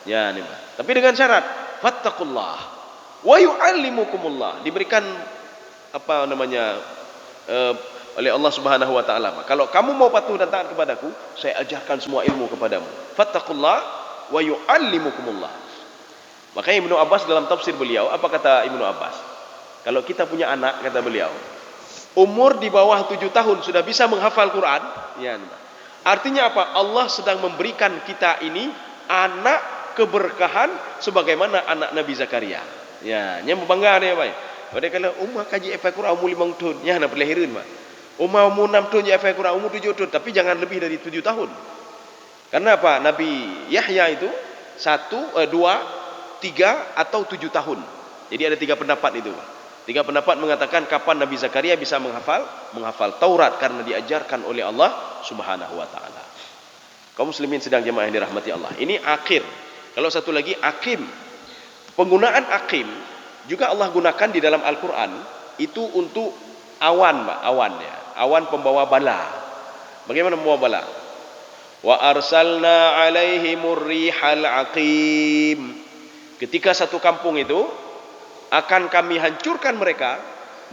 Ya, nih, tapi dengan syarat fattaqullah wa yu'allimukumullah. Diberikan apa namanya oleh Allah Subhanahu wa taala. Kalau kamu mau patuh dan taat kepadaku, saya ajarkan semua ilmu kepadamu. Fattaqullah wa yu'allimukumullah. Makanya Ibnu Abbas dalam tafsir beliau, apa kata Ibnu Abbas? Kalau kita punya anak, kata beliau, umur di bawah 7 tahun sudah bisa menghafal Quran, ya. Artinya apa? Allah sedang memberikan kita ini anak keberkahan sebagaimana anak Nabi Zakaria. Ya, nya bangga dia, Pak. Pada kalau umur kaji Al-Quran umur 5 tahun, ya nak pelahirin, Pak. Umur 6 tahun ya Al-Quran, umur 7 tahun, tapi jangan lebih dari 7 tahun. Karena apa? Nabi Yahya itu 1, 2, 3 atau 7 tahun. Jadi ada 3 pendapat itu. 3 pendapat mengatakan kapan Nabi Zakaria bisa menghafal Taurat karena diajarkan oleh Allah Subhanahu wa taala. Kaum muslimin sedang jemaah yang dirahmati Allah. Ini akhir. Kalau satu lagi akim. Penggunaan akim juga Allah gunakan di dalam Al-Qur'an itu untuk awan, Pak, awan ya. Awan pembawa bala. Bagaimana membawa bala? Wa arsalna 'alaihimur rihal aqim. Ketika satu kampung itu akan kami hancurkan mereka,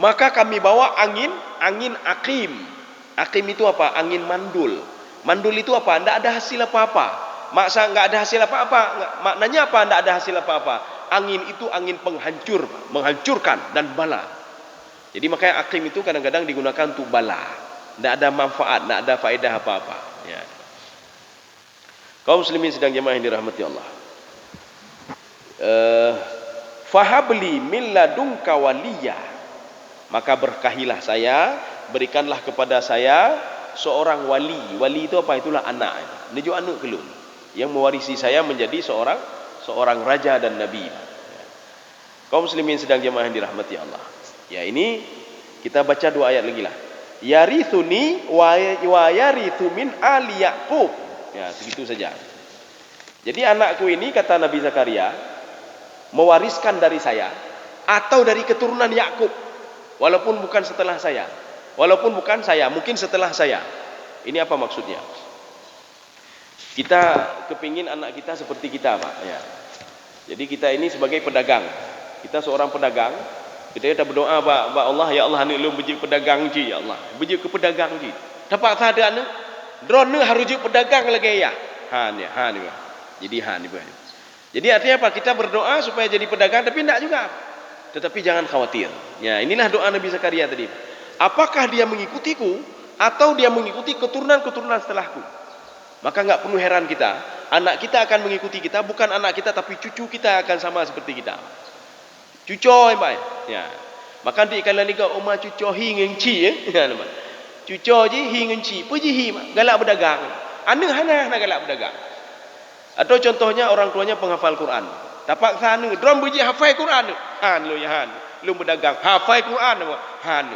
maka kami bawa angin akim. Akim itu apa? Angin mandul. Mandul itu apa? Tidak ada hasil apa-apa. Maksa nggak ada hasil apa-apa. Maknanya apa? Tidak ada hasil apa-apa. Angin itu angin penghancur, menghancurkan dan bala. Jadi makanya akim itu kadang-kadang digunakan untuk bala. Tidak ada manfaat, tidak ada faedah apa-apa. Ya. Kaum muslimin sedang jemaah yang dirahmati Allah. Fahabli min ladunka waliyya, maka berkahilah saya, berikanlah kepada saya seorang wali. Wali itu apa? Itulah anak. Nejo anak kelun yang mewarisi saya menjadi seorang raja dan nabi. Kaum muslimin sedang jemaah yang dirahmati Allah. Ya, ini kita baca 2 ayat lagi lah. Yarithuni wa yarithu min ali Yaqub. Ya, segitu saja. Jadi anakku ini, kata Nabi Zakaria, mewariskan dari saya atau dari keturunan Yakub, walaupun bukan setelah saya. Walaupun bukan saya, mungkin setelah saya. Ini apa maksudnya? Kita kepingin anak kita seperti kita, Pak. Ya. Jadi kita ini sebagai pedagang. Kita seorang pedagang. Kita berdoa, Pak Allah, ya Allah, anak lu beji pedagang ji, ya Allah. Beji ke pedagang ji. Dapat tak ada anak? Drone harus je pedagang lagi ya. Ni. Jadi ni. Jadi artinya apa? Kita berdoa supaya jadi pedagang, tapi tidak juga. Tetapi jangan khawatir. Ya, inilah doa Nabi Zakaria tadi. Apakah dia mengikutiku atau dia mengikuti keturunan-keturunan setelahku? Maka enggak perlu heran kita, anak kita akan mengikuti kita, bukan anak kita tapi cucu kita akan sama seperti kita. Cucu baik. Ya. Maka di kala ni kau umah cucu hi ngengci ya. Cucu ji hi ngengci, puji hi galak berdagang. Anak hana galak berdagang. Atau contohnya orang tuanya penghafal Quran. Tapak sana, drum puji hafal Quran. Han lo ya han. Lu berdagang hafal Quran han.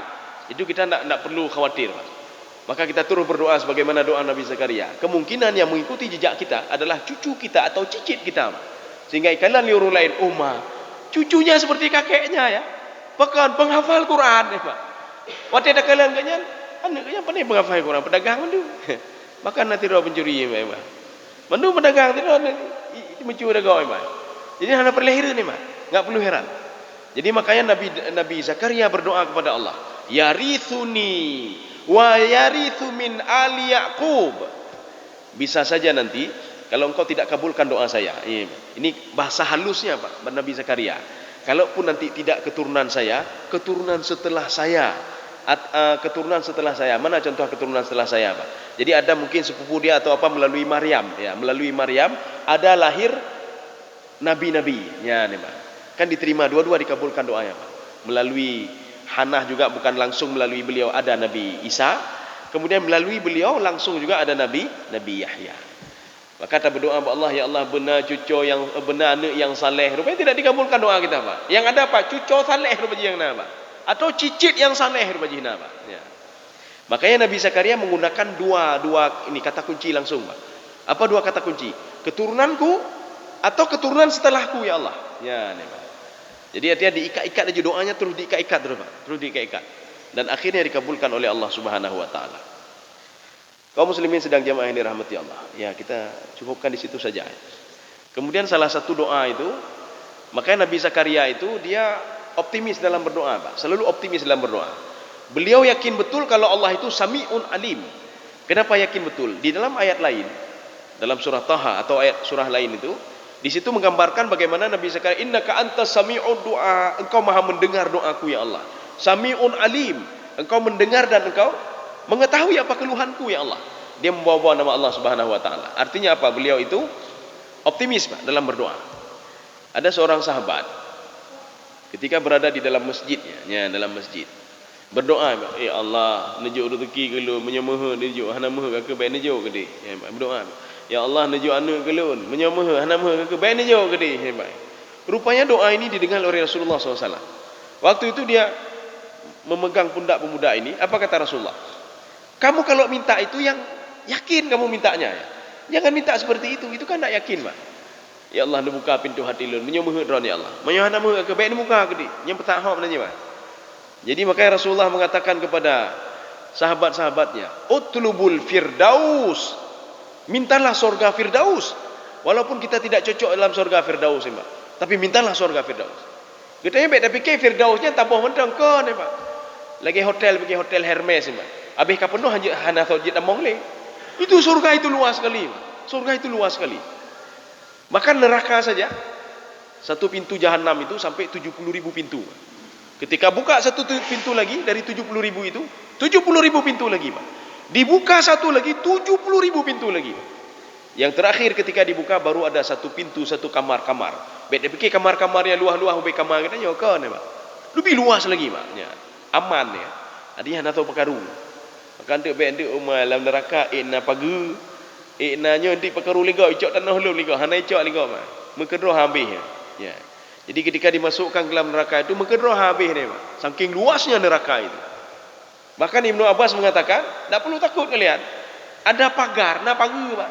Itu kita tak perlu khawatir. Maka kita terus berdoa sebagaimana doa Nabi Zakaria. Kemungkinan yang mengikuti jejak kita adalah cucu kita atau cicit kita. Sehingga ikalan orang lain, cucunya seperti kakeknya ya. Bahkan penghafal Quran ya, Pak. Waktu ada kalian kalian, anaknya pandai penghafal Quran, pedagang mandu. Maka nanti roh pencuri ya, Pak. Mandu pedagang tidak itu mencuri dagang, Pak. Jadi hanya perlahiran ni, Pak. Enggak perlu heran. Jadi makanya Nabi Zakaria berdoa kepada Allah, yarithuni wa yarithu min ali Yaqub. Bisa saja nanti kalau engkau tidak kabulkan doa saya. Ini bahasa halusnya Pak Nabi Zakaria. Kalaupun nanti tidak keturunan saya, keturunan setelah saya. Keturunan setelah saya. Mana contoh keturunan setelah saya, Pak? Jadi ada mungkin sepupu dia atau apa melalui Maryam, ya, melalui Maryam ada lahir nabi-nabi. Ya, nih, Pak. Kan diterima dua-dua dikabulkan doanya, Pak. Melalui Hanah juga bukan langsung melalui beliau ada Nabi Isa, kemudian melalui beliau langsung juga ada Nabi Yahya. Maka kita berdoa kepada Allah, ya Allah, benar cucu yang benar anak yang saleh. Rupanya tidak dikabulkan doa kita, Pak. Yang ada apa? Cucu saleh rupanya yang nama, Pak. Atau cicit yang saleh rupanya nama, Pak. Ya. Makanya Nabi Zakaria menggunakan dua ini kata kunci langsung, Pak. Apa dua kata kunci? Keturunanku atau keturunan setelahku, ya Allah. Ya, nih, Pak. Jadi artinya diikat-ikat aja doanya, terus diikat-ikat terus, Pak. Terus diikat-ikat. Dan akhirnya dikabulkan oleh Allah Subhanahu wa taala. Kaum muslimin sedang jamaah yang dirahmati Allah. Ya, kita cukupkan di situ saja. Kemudian salah satu doa itu, makanya Nabi Zakaria itu dia optimis dalam berdoa, Pak. Selalu optimis dalam berdoa. Beliau yakin betul kalau Allah itu Sami'un Alim. Kenapa yakin betul? Di dalam ayat lain, dalam surah Taha atau ayat surah lain itu, di situ menggambarkan bagaimana Nabi Zakaria, innaka antas sami'ud du'a, engkau maha mendengar doaku ya Allah. Sami'un alim, engkau mendengar dan engkau mengetahui apa keluhanku ya Allah. Dia membawa nama Allah Subhanahu wa taala. Artinya apa? Beliau itu optimis, Pak, dalam berdoa. Ada seorang sahabat ketika berada di dalam masjidnya, ya, dalam masjid. Berdoa, ya Allah, nejuk rezeki kalau menyemah nejuk hana mah ke baik nejuk ke dia. Ya, berdoa. Ya Allah, nejuk anak kelun, menyamah hanamah ke baik nejuk ke dia. Hebat. Rupanya doa ini didengar oleh Rasulullah SAW. Waktu itu dia memegang pundak pemuda ini. Apa kata Rasulullah? Kamu kalau minta itu yang yakin kamu mintanya ya. Jangan minta seperti itu kan tak yakin, Pak. Ya Allah, buka pintu hati lun, menyamah dron ya Allah. Menyamah ke baik ni muka ke dia. Yang petahap nanya, Pak. Jadi makanya Rasulullah mengatakan kepada sahabat-sahabatnya, utlubul firdaus. Mintalah surga Firdaus. Walaupun kita tidak cocok dalam surga Firdaus, Pak. Tapi mintalah surga Firdaus. Katanya baik tapi ke Firdausnya tambah mentang kan, Pak. Lagi hotel pergi hotel Hermes, Pak. Habis ka penuh hanya sojit among le. Itu surga itu luas sekali. Surga itu luas sekali. Bahkan neraka saja satu pintu jahanam itu sampai 70.000 pintu. Ketika buka satu pintu lagi dari 70.000 itu, 70.000 pintu lagi, Pak. Dibuka satu lagi, 70.000 pintu lagi. Yang terakhir ketika dibuka baru ada satu pintu, satu kamar-kamar. Baik dia fikir kamar-kamar yang luah-luah habis kamar kita yo kan, Pak. Lebih luas lagi, Pak. Ya. Aman ya. Adinya nak tahu perkara. Maka untuk baik untuk dalam neraka inna pagi Iknanya nanti perkara lega icok tanah hulum lega. Hana icok lega mah. Mekedro habis ya. Jadi ketika dimasukkan ke dalam neraka itu mekedro habis dia mah. Saking luasnya neraka itu. Bahkan Ibnu Abbas mengatakan, tak perlu takut kalian. Ada pagar, nak pagar pak.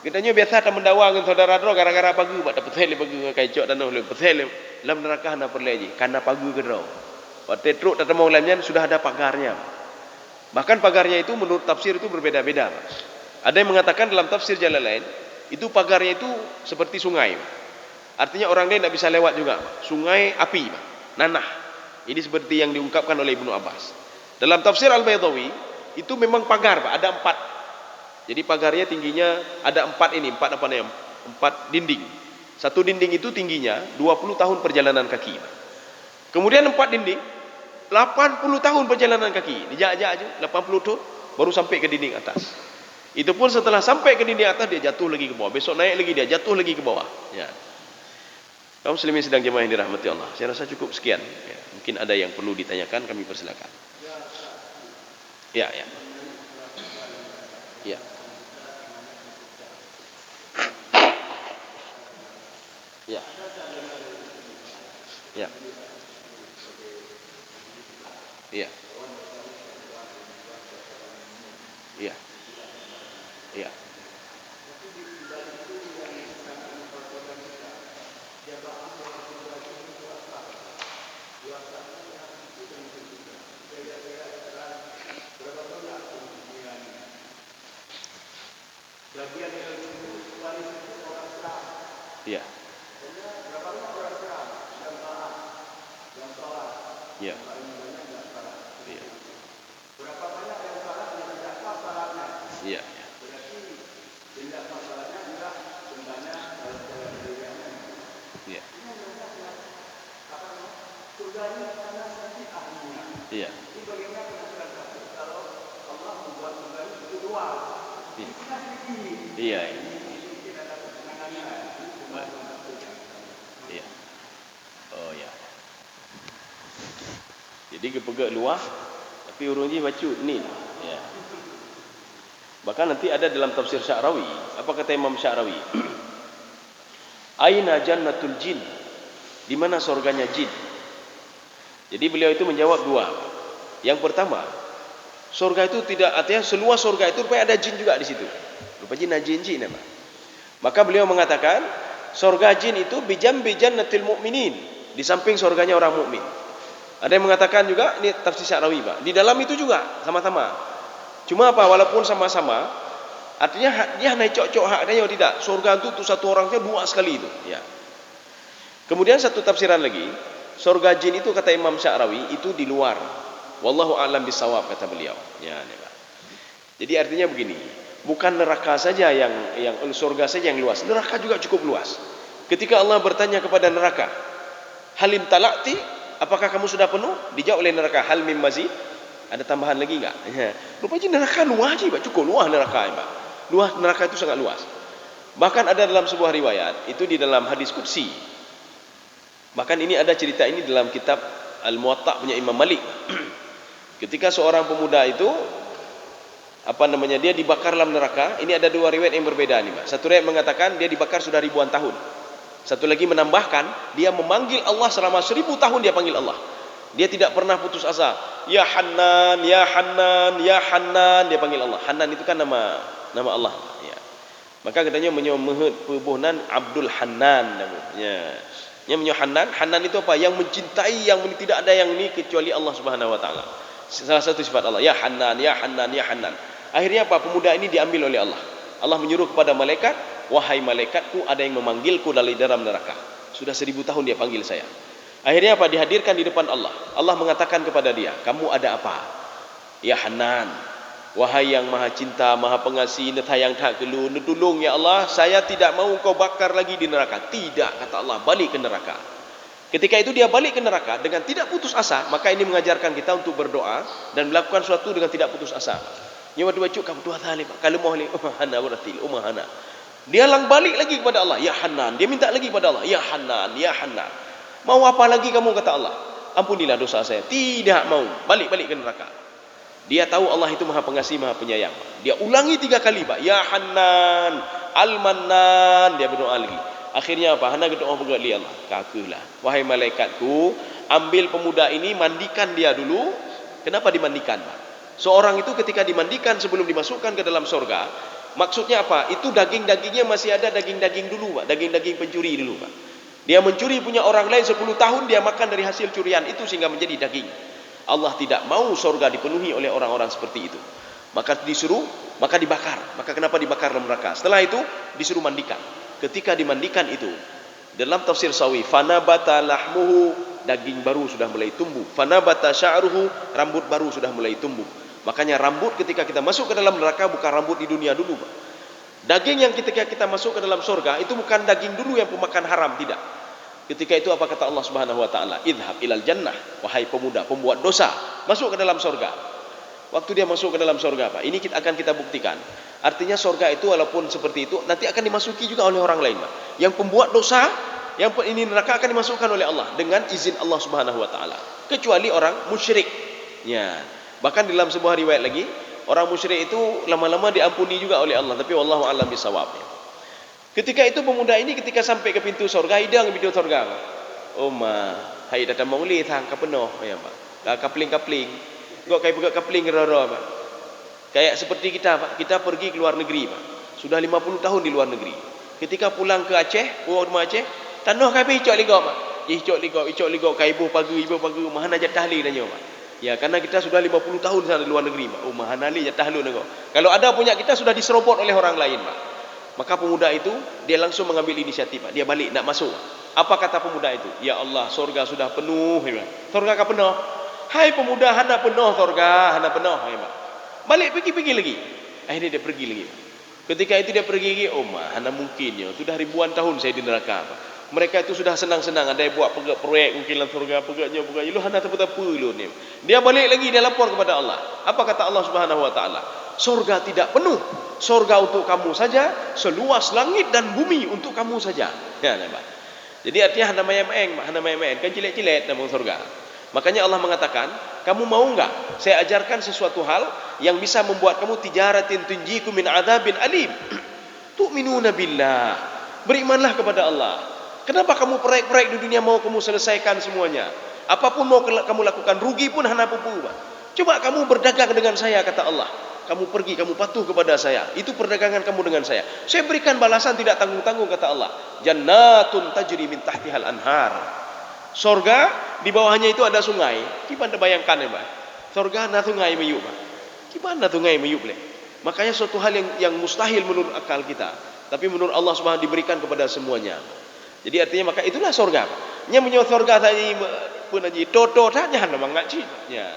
Katanya biasa tak mendawang dengan saudara-saudara gara-gara pagar pak. Tak betul pagar kaicok tanah hulum. Betul dalam neraka hana perleji. Karena pagar kedro. Waktu truk tak mau lainnya sudah ada pagarnya. Bahkan pagarnya itu menurut tafsir itu berbeda-beda. Ada yang mengatakan dalam tafsir Jalalain itu pagarnya itu seperti sungai. Artinya orang lain tidak bisa lewat juga. Sungai api, nanah. Ini seperti yang diungkapkan oleh Ibnu Abbas. Dalam tafsir Al-Baydawi itu memang pagar, Pak. Ada 4. Jadi pagarnya tingginya ada 4 ini, 4 apa namanya? 4 dinding. Satu dinding itu tingginya 20 tahun perjalanan kaki. Kemudian 4 dinding 80 tahun perjalanan kaki. Dijak-jak aja 80 tahun baru sampai ke dinding atas. Itu pun setelah sampai ke dinding atas dia jatuh lagi ke bawah. Besok naik lagi dia jatuh lagi ke bawah. Ya. Kaum muslimin sedang jemaah yang dirahmati Allah. Saya rasa cukup sekian. Ya. Mungkin ada yang perlu ditanyakan, kami persilakan. Ya, ya. Ya. Ya. Ya. Ya. Ya. Ya. Ya. Ya. Ya. Ya. Iya. Iya. Iya. Oh ya. Jadi kepegak luah tapi urung je baca ni. Ya. Bahkan nanti ada dalam tafsir Sya'rawi, apa kata Imam Sya'rawi? Aina jannatul jin? Di mana surganya jin? Jadi beliau itu menjawab 2. Yang pertama, surga itu tidak artinya seluas surga itu rupanya ada jin juga di situ. Rupanya jin nama. Maka beliau mengatakan, surga jin itu bijambi jannatil mu'minin, di samping surganya orang mukmin. Ada yang mengatakan juga, ini tafsir Sya'rawi Pak, di dalam itu juga sama-sama. Cuma apa, walaupun sama-sama, artinya dia naik cok-cok haknya tidak. Surga itu satu orangnya 2 sekali itu. Ya. Kemudian satu tafsiran lagi, surga jin itu kata Imam Sya'rawi itu di luar. Wallahu a'lam bisawab kata beliau. Ya, ini Pak. Jadi artinya begini, bukan neraka saja yang surga saja yang luas, neraka juga cukup luas. Ketika Allah bertanya kepada neraka, halim talakti, apakah kamu sudah penuh? Dijawab oleh neraka, hal mim mazid, ada tambahan lagi enggak? Ya. Rupanya neraka luas je, Pak. Cukup luas neraka, Pak. Luas neraka itu sangat luas. Bahkan ada dalam sebuah riwayat, itu di dalam hadis qudsi. Bahkan ini ada cerita ini dalam kitab Al-Muwatta punya Imam Malik. Ketika seorang pemuda itu dia dibakar dalam neraka. Ini ada 2 riwayat yang berbeda nih, Pak. Satu riwayat mengatakan dia dibakar sudah ribuan tahun. Satu lagi menambahkan dia memanggil Allah selama 1000 tahun dia panggil Allah. Dia tidak pernah putus asa. Ya Hannan, ya Hannan, ya Hannan, dia panggil Allah. Hannan itu kan nama Allah. Ya. Maka katanya menyebut perbunan Abdul Hannan namanya. Yang menyebut Hannan, Hannan itu apa? Yang mencintai, yang tidak ada yang ini kecuali Allah Subhanahu wa taala. Salah satu sifat Allah, ya Hannan, ya Hannan, ya Hannan. Akhirnya apa? Pemuda ini diambil oleh Allah. Allah menyuruh kepada malaikat, wahai malaikatku, ada yang memanggilku dari dalam neraka. Sudah 1000 tahun dia panggil saya. Akhirnya apa? Dihadirkan di depan Allah. Allah mengatakan kepada dia, kamu ada apa? Ya Hannan, wahai yang maha cinta, maha pengasih, netayang tak gelu, netulung ya Allah, saya tidak mau kau bakar lagi di neraka. Tidak, kata Allah, balik ke neraka. Ketika itu dia balik ke neraka dengan tidak putus asa. Maka ini mengajarkan kita untuk berdoa dan melakukan sesuatu dengan tidak putus asa. Nyawa dua cuk kamu dua tali kalau mau li umahana berarti umahana. Dia lang balik lagi kepada Allah, ya Hannan. Dia minta lagi kepada Allah, ya Hannan, ya Hannan. Mau apa lagi kamu kata Allah? Ampunilah dosa saya. Tidak mau. Balik ke neraka. Dia tahu Allah itu Maha Pengasih, Maha Penyayang. Dia ulangi 3 kali, Pak. Ya Hannan, Al-Mannan, dia berdoa lagi. Akhirnya apa? Hana berdoa bergali Allah. Kakulah. Wahai malaikatku, ambil pemuda ini, mandikan dia dulu. Kenapa dimandikan, Pak? Seorang itu ketika dimandikan sebelum dimasukkan ke dalam surga, maksudnya apa? Itu daging-dagingnya masih ada daging-daging dulu, Pak. Daging-daging pencuri dulu, Pak. Dia mencuri punya orang lain 10 tahun, dia makan dari hasil curian itu sehingga menjadi daging. Allah tidak mau surga dipenuhi oleh orang-orang seperti itu. Maka disuruh, maka dibakar. Maka kenapa dibakar dalam neraka? Setelah itu disuruh mandikan. Ketika dimandikan itu, dalam tafsir Sawi, fanabata lahmuhu, daging baru sudah mulai tumbuh. Fanabata sya'ruhu, rambut baru sudah mulai tumbuh. Makanya rambut ketika kita masuk ke dalam neraka bukan rambut di dunia dulu, Pak. Daging yang ketika kita masuk ke dalam surga itu bukan daging dulu yang pemakan haram, tidak. Ketika itu apa kata Allah Subhanahu wa taala? Idhab ilal jannah, wahai pemuda pembuat dosa, masuk ke dalam surga. Waktu dia masuk ke dalam surga, Pak, ini akan kita buktikan. Artinya surga itu walaupun seperti itu nanti akan dimasuki juga oleh orang lain, Pak. Yang pembuat dosa, yang ini neraka akan dimasukkan oleh Allah dengan izin Allah Subhanahu wa taala. Kecuali orang musyrik. Ya. Bahkan dalam sebuah riwayat lagi, orang musyrik itu lama-lama diampuni juga oleh Allah, tapi wallahu a'lam bisawab. Ketika itu pemuda ini ketika sampai ke pintu surga, hidang ke pintu surga. Oh ma, hai datang mau li thang ka penuh ya, Pak. Kapling-kapling. Gok kai pegak kapling roro, Pak. Kayak seperti kita, Pak. Kita pergi ke luar negeri, Pak. Sudah 50 tahun di luar negeri. Ketika pulang ke Aceh, pulang ke Aceh, tanah kai icok ligok, Pak. Icok ligok kai ibu pagi mahana jat tahlil danyo, Pak. Ya, karena kita sudah 50 tahun sana di luar negeri, Pak. Oh mahana li jat tahlil nego. Kalau ada punya kita sudah diserobot oleh orang lain, Pak. Maka pemuda itu dia langsung mengambil inisiatif, Pak. Dia balik nak masuk. Apa kata pemuda itu? Ya Allah, surga sudah penuh. Surga ka penuh. Hai pemuda, hana penuh surga, hana penuh. Pak. Balik pergi lagi. Akhirnya dia pergi lagi. Ketika itu dia pergi lagi, oh mah, hana mungkin ya. Sudah ribuan tahun saya di neraka, Pak. Mereka itu sudah senang-senang ada yang buat proyek mungkin dalam surga, pegaknya. Lu hana apa-apa lu ni. Dia balik lagi, dia lapor kepada Allah. Apa kata Allah Subhanahu wa taala? Surga tidak penuh. Surga untuk kamu saja, seluas langit dan bumi untuk kamu saja. Ya, Pak. Jadi artinya hana main-main, kan cilet-cilet dalam surga. Makanya Allah mengatakan, kamu mau enggak saya ajarkan sesuatu hal yang bisa membuat kamu tijaratin tunjikum min adzabin alim. Tu'minuna billah. Berimanlah kepada Allah. Kenapa kamu proyek-proyek di dunia mau kamu selesaikan semuanya? Apapun mau kamu lakukan, rugi pun hana pupu, Pak. Coba kamu berdagang dengan saya, kata Allah. Kamu pergi, kamu patuh kepada saya. Itu perdagangan kamu dengan saya. Saya berikan balasan tidak tanggung-tanggung, kata Allah. Jannatun tajri min tahtihal anhar. Surga, di bawahnya itu ada sungai. Gimana bayangkan ya, Pak? Surga ada sungai meyup, Pak. Gimana sungai meyup, Le? Makanya suatu hal yang mustahil menurut akal kita. Tapi menurut Allah Subhanahu diberikan kepada semuanya. Jadi artinya maka itulah surga. Nya menyo surga tadi pun aja toto saja memang ngaji. Ya.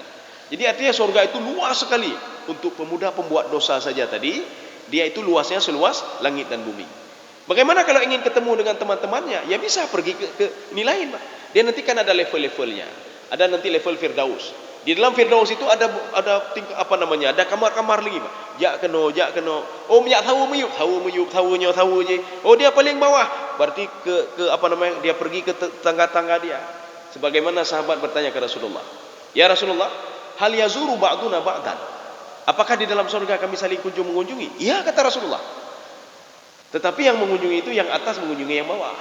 Jadi artinya surga itu luas sekali. Untuk pemuda pembuat dosa saja tadi, dia itu luasnya seluas langit dan bumi. Bagaimana kalau ingin ketemu dengan teman-temannya? Ya bisa pergi ke ini lain, Pak. Dia nanti kan ada level-levelnya. Ada nanti level Firdaus. Di dalam Firdaus itu ada tingkat apa namanya? Ada kamar-kamar lagi, Pak. Jak keno. Oh, minyak tahu tahu je. Oh, dia paling bawah. Berarti ke apa namanya? Dia pergi ke tangga-tangga dia. Sebagaimana sahabat bertanya ke Rasulullah. Ya Rasulullah, hal yazuru ba'duna ba'dan. Apakah di dalam surga kami saling kunjung mengunjungi? Iya, kata Rasulullah. Tetapi yang mengunjungi itu yang atas mengunjungi yang bawah.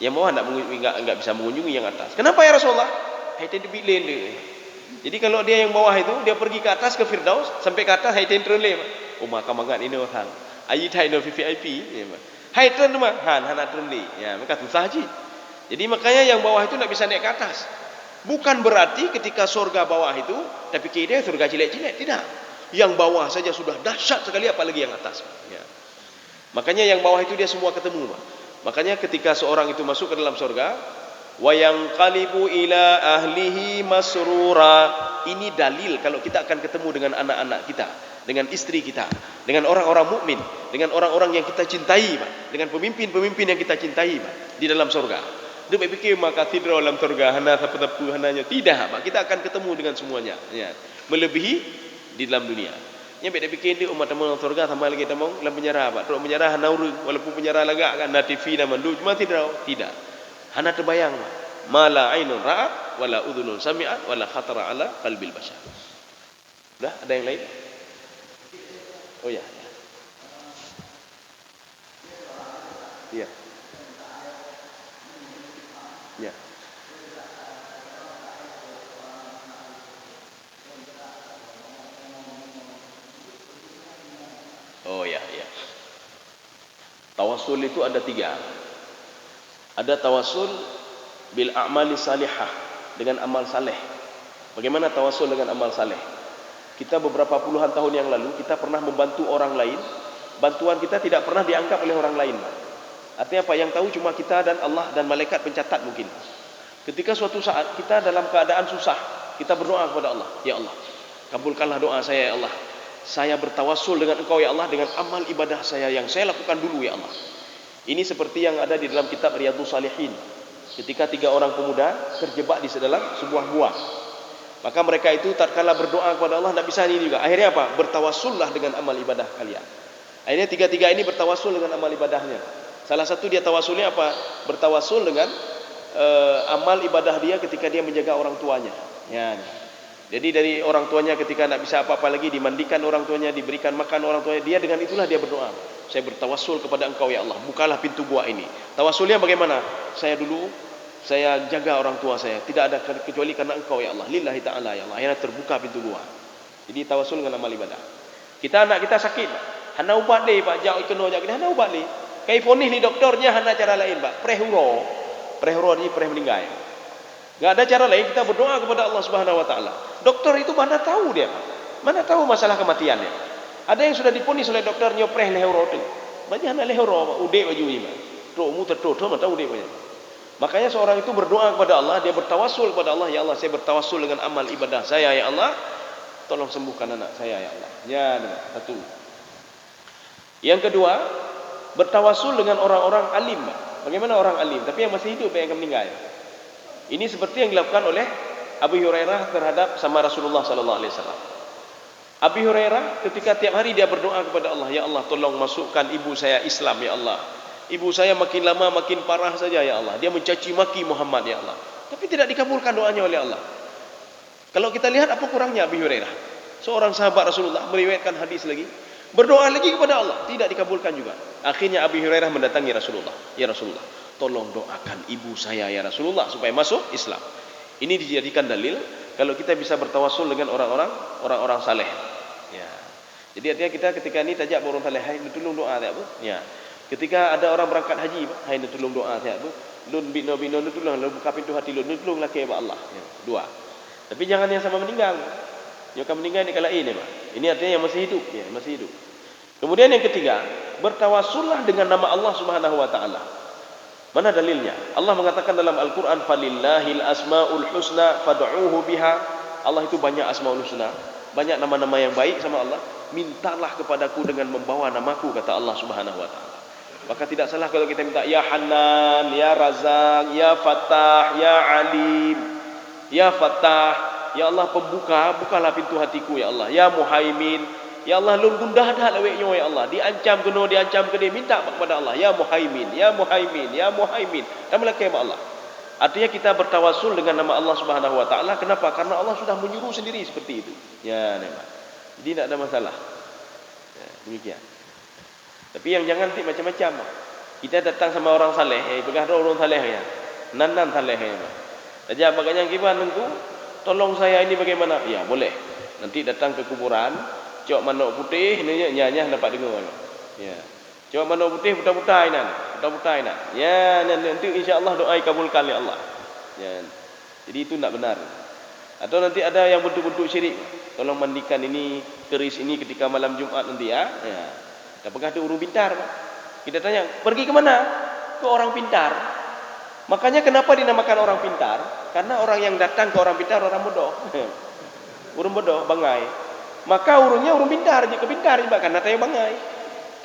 Yang bawah enggak bisa mengunjungi yang atas. Kenapa ya Rasulullah? Haitin dibilele. Jadi kalau dia yang bawah itu dia pergi ke atas ke Firdaus sampai ke atas haitin trele. Oh maka mangat ini orang. Ayi thai no VIP. Haitin mah hana trele. Ya, maka susah haji. Jadi makanya yang bawah itu enggak bisa naik ke atas. Bukan berarti ketika surga bawah itu tapi kira surga cilik-cilik, tidak. Yang bawah saja sudah dahsyat sekali apalagi yang atas. Ya. Makanya yang bawah itu dia semua ketemu, Pak. Makanya ketika seorang itu masuk ke dalam surga, wa yanqalibu ila ahlihi masrura. Ini dalil kalau kita akan ketemu dengan anak-anak kita, dengan istri kita, dengan orang-orang mukmin, dengan orang-orang yang kita cintai, Pak, dengan pemimpin-pemimpin yang kita cintai, Pak, di dalam surga. Dia berfikir maka katedral dalam surga hana apa-apa hananya. Tidak, Pak. Kita akan ketemu dengan semuanya, ya. Melebihi di dalam dunia. Nya beda fikir dia umat dalam surga sama lagi dalam penjara, Pak. Terus penjara hana urang walaupun penjara lagak kan na TV na mandu cuma tidak. Hana terbayang, Pak. Mala ainun ra'at wala udhunun sami'at wala khatara ala qalbil bashar. Sudah, ada yang lain? Oh ya. Iya. Ya. Oh ya, ya. Tawasul itu ada 3. Ada tawasul bil a'mali salihah, dengan amal saleh. Bagaimana tawasul dengan amal saleh? Kita beberapa puluhan tahun yang lalu kita pernah membantu orang lain. Bantuan kita tidak pernah dianggap oleh orang lain. Artinya apa? Yang tahu cuma kita dan Allah dan malaikat pencatat mungkin. Ketika suatu saat kita dalam keadaan susah, kita berdoa kepada Allah, ya Allah, kabulkanlah doa saya ya Allah. Saya bertawassul dengan Engkau ya Allah dengan amal ibadah saya yang saya lakukan dulu ya Allah. Ini seperti yang ada di dalam kitab Riyadhus Shalihin. Ketika 3 orang pemuda terjebak di dalam sebuah gua. Maka mereka itu tatkala berdoa kepada Allah tidak bisa ini juga. Akhirnya apa? Bertawassullah dengan amal ibadah kalian. Akhirnya 3 ini bertawassul dengan amal ibadahnya. Salah satu dia tawasulnya apa? Bertawassul dengan amal ibadah dia ketika dia menjaga orang tuanya. Ya. Jadi dari orang tuanya ketika tidak bisa apa-apa lagi, dimandikan orang tuanya, diberikan makan orang tuanya, dia dengan itulah dia berdoa. Saya bertawassul kepada Engkau ya Allah, bukalah pintu gua ini. Tawassulnya bagaimana? Saya jaga orang tua saya, tidak ada kecuali karena Engkau ya Allah, lillahi ta'ala ya Allah. Akhirnya terbuka pintu gua. Jadi tawassul dengan amal ibadah. Anak kita sakit, hana ubat deh Pak, jauh kena jak hana ubat deh. Kai ponih ni doktornya hana cara lain Pak, prehuro ni preh meninggal. Enggak ada cara lain, kita berdoa kepada Allah Subhanahu wa taala. Dokter itu mana tahu dia, Pak? Mana tahu masalah kematiannya. Ada yang sudah diponis oleh dokter nyopreh lehoro tu. Banyak anak lehoro, udik baju ni, Pak. Mu tertutup mata udik banyak. Makanya seorang itu berdoa kepada Allah, dia bertawassul kepada Allah, ya Allah, saya bertawassul dengan amal ibadah saya ya Allah, tolong sembuhkan anak saya ya Allah. Ya, satu. Yang kedua, bertawassul dengan orang-orang alim. Bagaimana orang alim? Tapi yang masih hidup yang akan meninggal. Ini seperti yang dilakukan oleh Abu Hurairah terhadap sama Rasulullah sallallahu alaihi wasallam. Abu Hurairah ketika tiap hari dia berdoa kepada Allah, ya Allah, tolong masukkan ibu saya Islam ya Allah. Ibu saya makin lama makin parah saja ya Allah. Dia mencaci maki Muhammad ya Allah. Tapi tidak dikabulkan doanya oleh Allah. Kalau kita lihat apa kurangnya Abu Hurairah? Seorang sahabat Rasulullah meriwayatkan hadis lagi, berdoa lagi kepada Allah, tidak dikabulkan juga. Akhirnya Abu Hurairah mendatangi Rasulullah, ya Rasulullah, tolong doakan ibu saya ya Rasulullah supaya masuk Islam. Ini dijadikan dalil kalau kita bisa bertawassul dengan orang-orang saleh. Ya. Jadi artinya kita ketika ini tajak orang saleh, hai tolong doa tak apa? Ya. Ketika ada orang berangkat haji, hai tolong doa tak apa? Lun bino tolong buka pintu hati lun tolong laki ba Allah. Ya. 2. Tapi jangan yang sama meninggal. Yang akan meninggal ni kala ini, Pak. Ini artinya yang masih hidup, ya, masih hidup. Kemudian yang ketiga, bertawassullah dengan nama Allah Subhanahu wa taala. Mana dalilnya? Allah mengatakan dalam Al-Qur'an, "Falillahil asmaul husna fad'uuhu biha." Allah itu banyak asmaul husna, banyak nama-nama yang baik sama Allah. Mintalah kepadaku dengan membawa namaku, kata Allah Subhanahu wa taala. Maka tidak salah kalau kita minta ya Hanan, ya Razak, ya Fattah, ya Alim, ya Fattah, ya Allah pembuka, bukalah pintu hatiku ya Allah, ya Muhaimin, ya Allah lun gundah dah leweknya ya Allah, diancam kena minta kepada Allah, ya Muhaimin, ya Muhaimin, ya Muhaimin. Dan melaki Allah. Artinya kita bertawassul dengan nama Allah Subhanahu wa taala. Kenapa? Karena Allah sudah menyuruh sendiri seperti itu. Ya, jadi tidak ada masalah. Ya, demikian. Tapi yang jangan nanti macam-macam. Kita datang sama orang saleh, pegang orang saleh ya. Nan saleh ya. Aja baganya gimana nengku? Tolong saya ini bagaimana? Ya, boleh. Nanti datang ke kuburan, cok manok putih nyanyi dapat dengar. Ya. Cok manok putih buta-buta inan. Ya, nanti insya-Allah doa kabulkan ya Allah. Ya. Jadi itu tidak benar. Atau nanti ada yang bentuk-bentuk syirik. Tolong mandikan ini keris ini ketika malam Jumat nanti ya. Ya. Kita pegang tu urung pintar. Kita tanya, pergi ke mana? Ke orang pintar. Makanya kenapa dinamakan orang pintar? Karena orang yang datang ke orang pintar orang bodoh. Urung bodoh, bangai. Maka urungnya urung pintar, je kepintar je karena tayo bangai.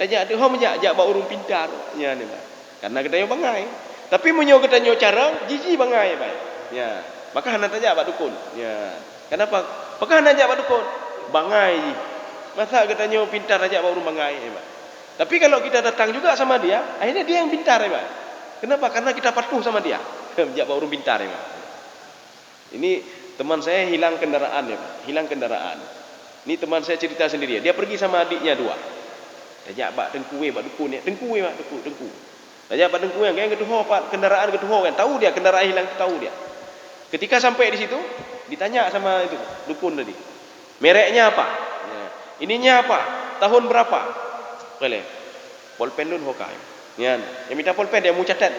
Tanya tu hom jak bak urung pintar. Ya ni Pak. Karena kita yo bangai. Tapi munyo kita nyo cara jiji bangai Pak. Ya. Maka hana tanya bak dukun. Ya. Kenapa? Maka hana jak bak dukun. Bangai je. Masa kita nyo pintar aja bak urung bangai Pak. Tapi kalau kita datang juga sama dia, akhirnya dia yang pintar Pak. Kenapa? Karena kita patuh sama dia. Jak bak urung pintar Pak. Ini teman saya hilang kendaraan ya Pak. Hilang kendaraan. Ini teman saya cerita sendiri. Dia pergi sama adiknya dua. Tanya bak dengku bak dukun ni. Dengku bak dengku. Tanya bak dengku yang kedua pak kendaraan kedua kan. Tahu dia kendaraan hilang itu tahu dia. Ketika sampai di situ ditanya sama itu dukun tadi. Mereknya apa? Ya. Ininya apa? Tahun berapa? Boleh. Polpen dun hokai. Ya. Yang minta polpen dia mau catat.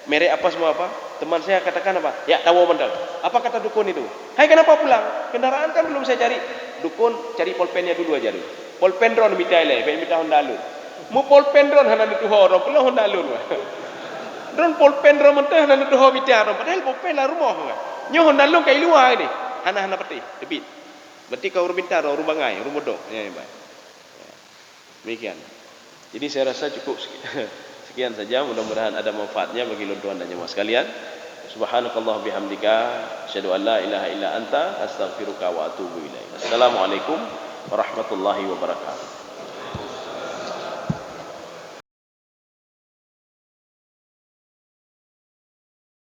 Merek apa semua apa? Teman saya katakan apa? Ya tahu mandal. Apa kata dukun itu? Hai kenapa pulang? Kendaraan kan belum saya cari. Dukun cari polpennya dulu aja dulu. Polpen drone minta ile, minta Honda Alun. Mu polpen drone hana itu orang, perlu Honda Alun. Drone polpen drone mentah hana itu ho minta orang. Padahal polpen lah rumah. Nyo Honda Alun kai luar ini. Hana peti, debit. Berarti kau minta rumah ngai, rumah dok. Ya, baik. Demikian. Jadi saya rasa cukup sekian saja, mudah-mudahan ada manfaatnya bagi tuan dan jemaah sekalian. Subhanakallah bihamdika asyhadu an la ilaha illa anta astaghfiruka wa atubu ilaik. Assalamualaikum warahmatullahi wabarakatuh.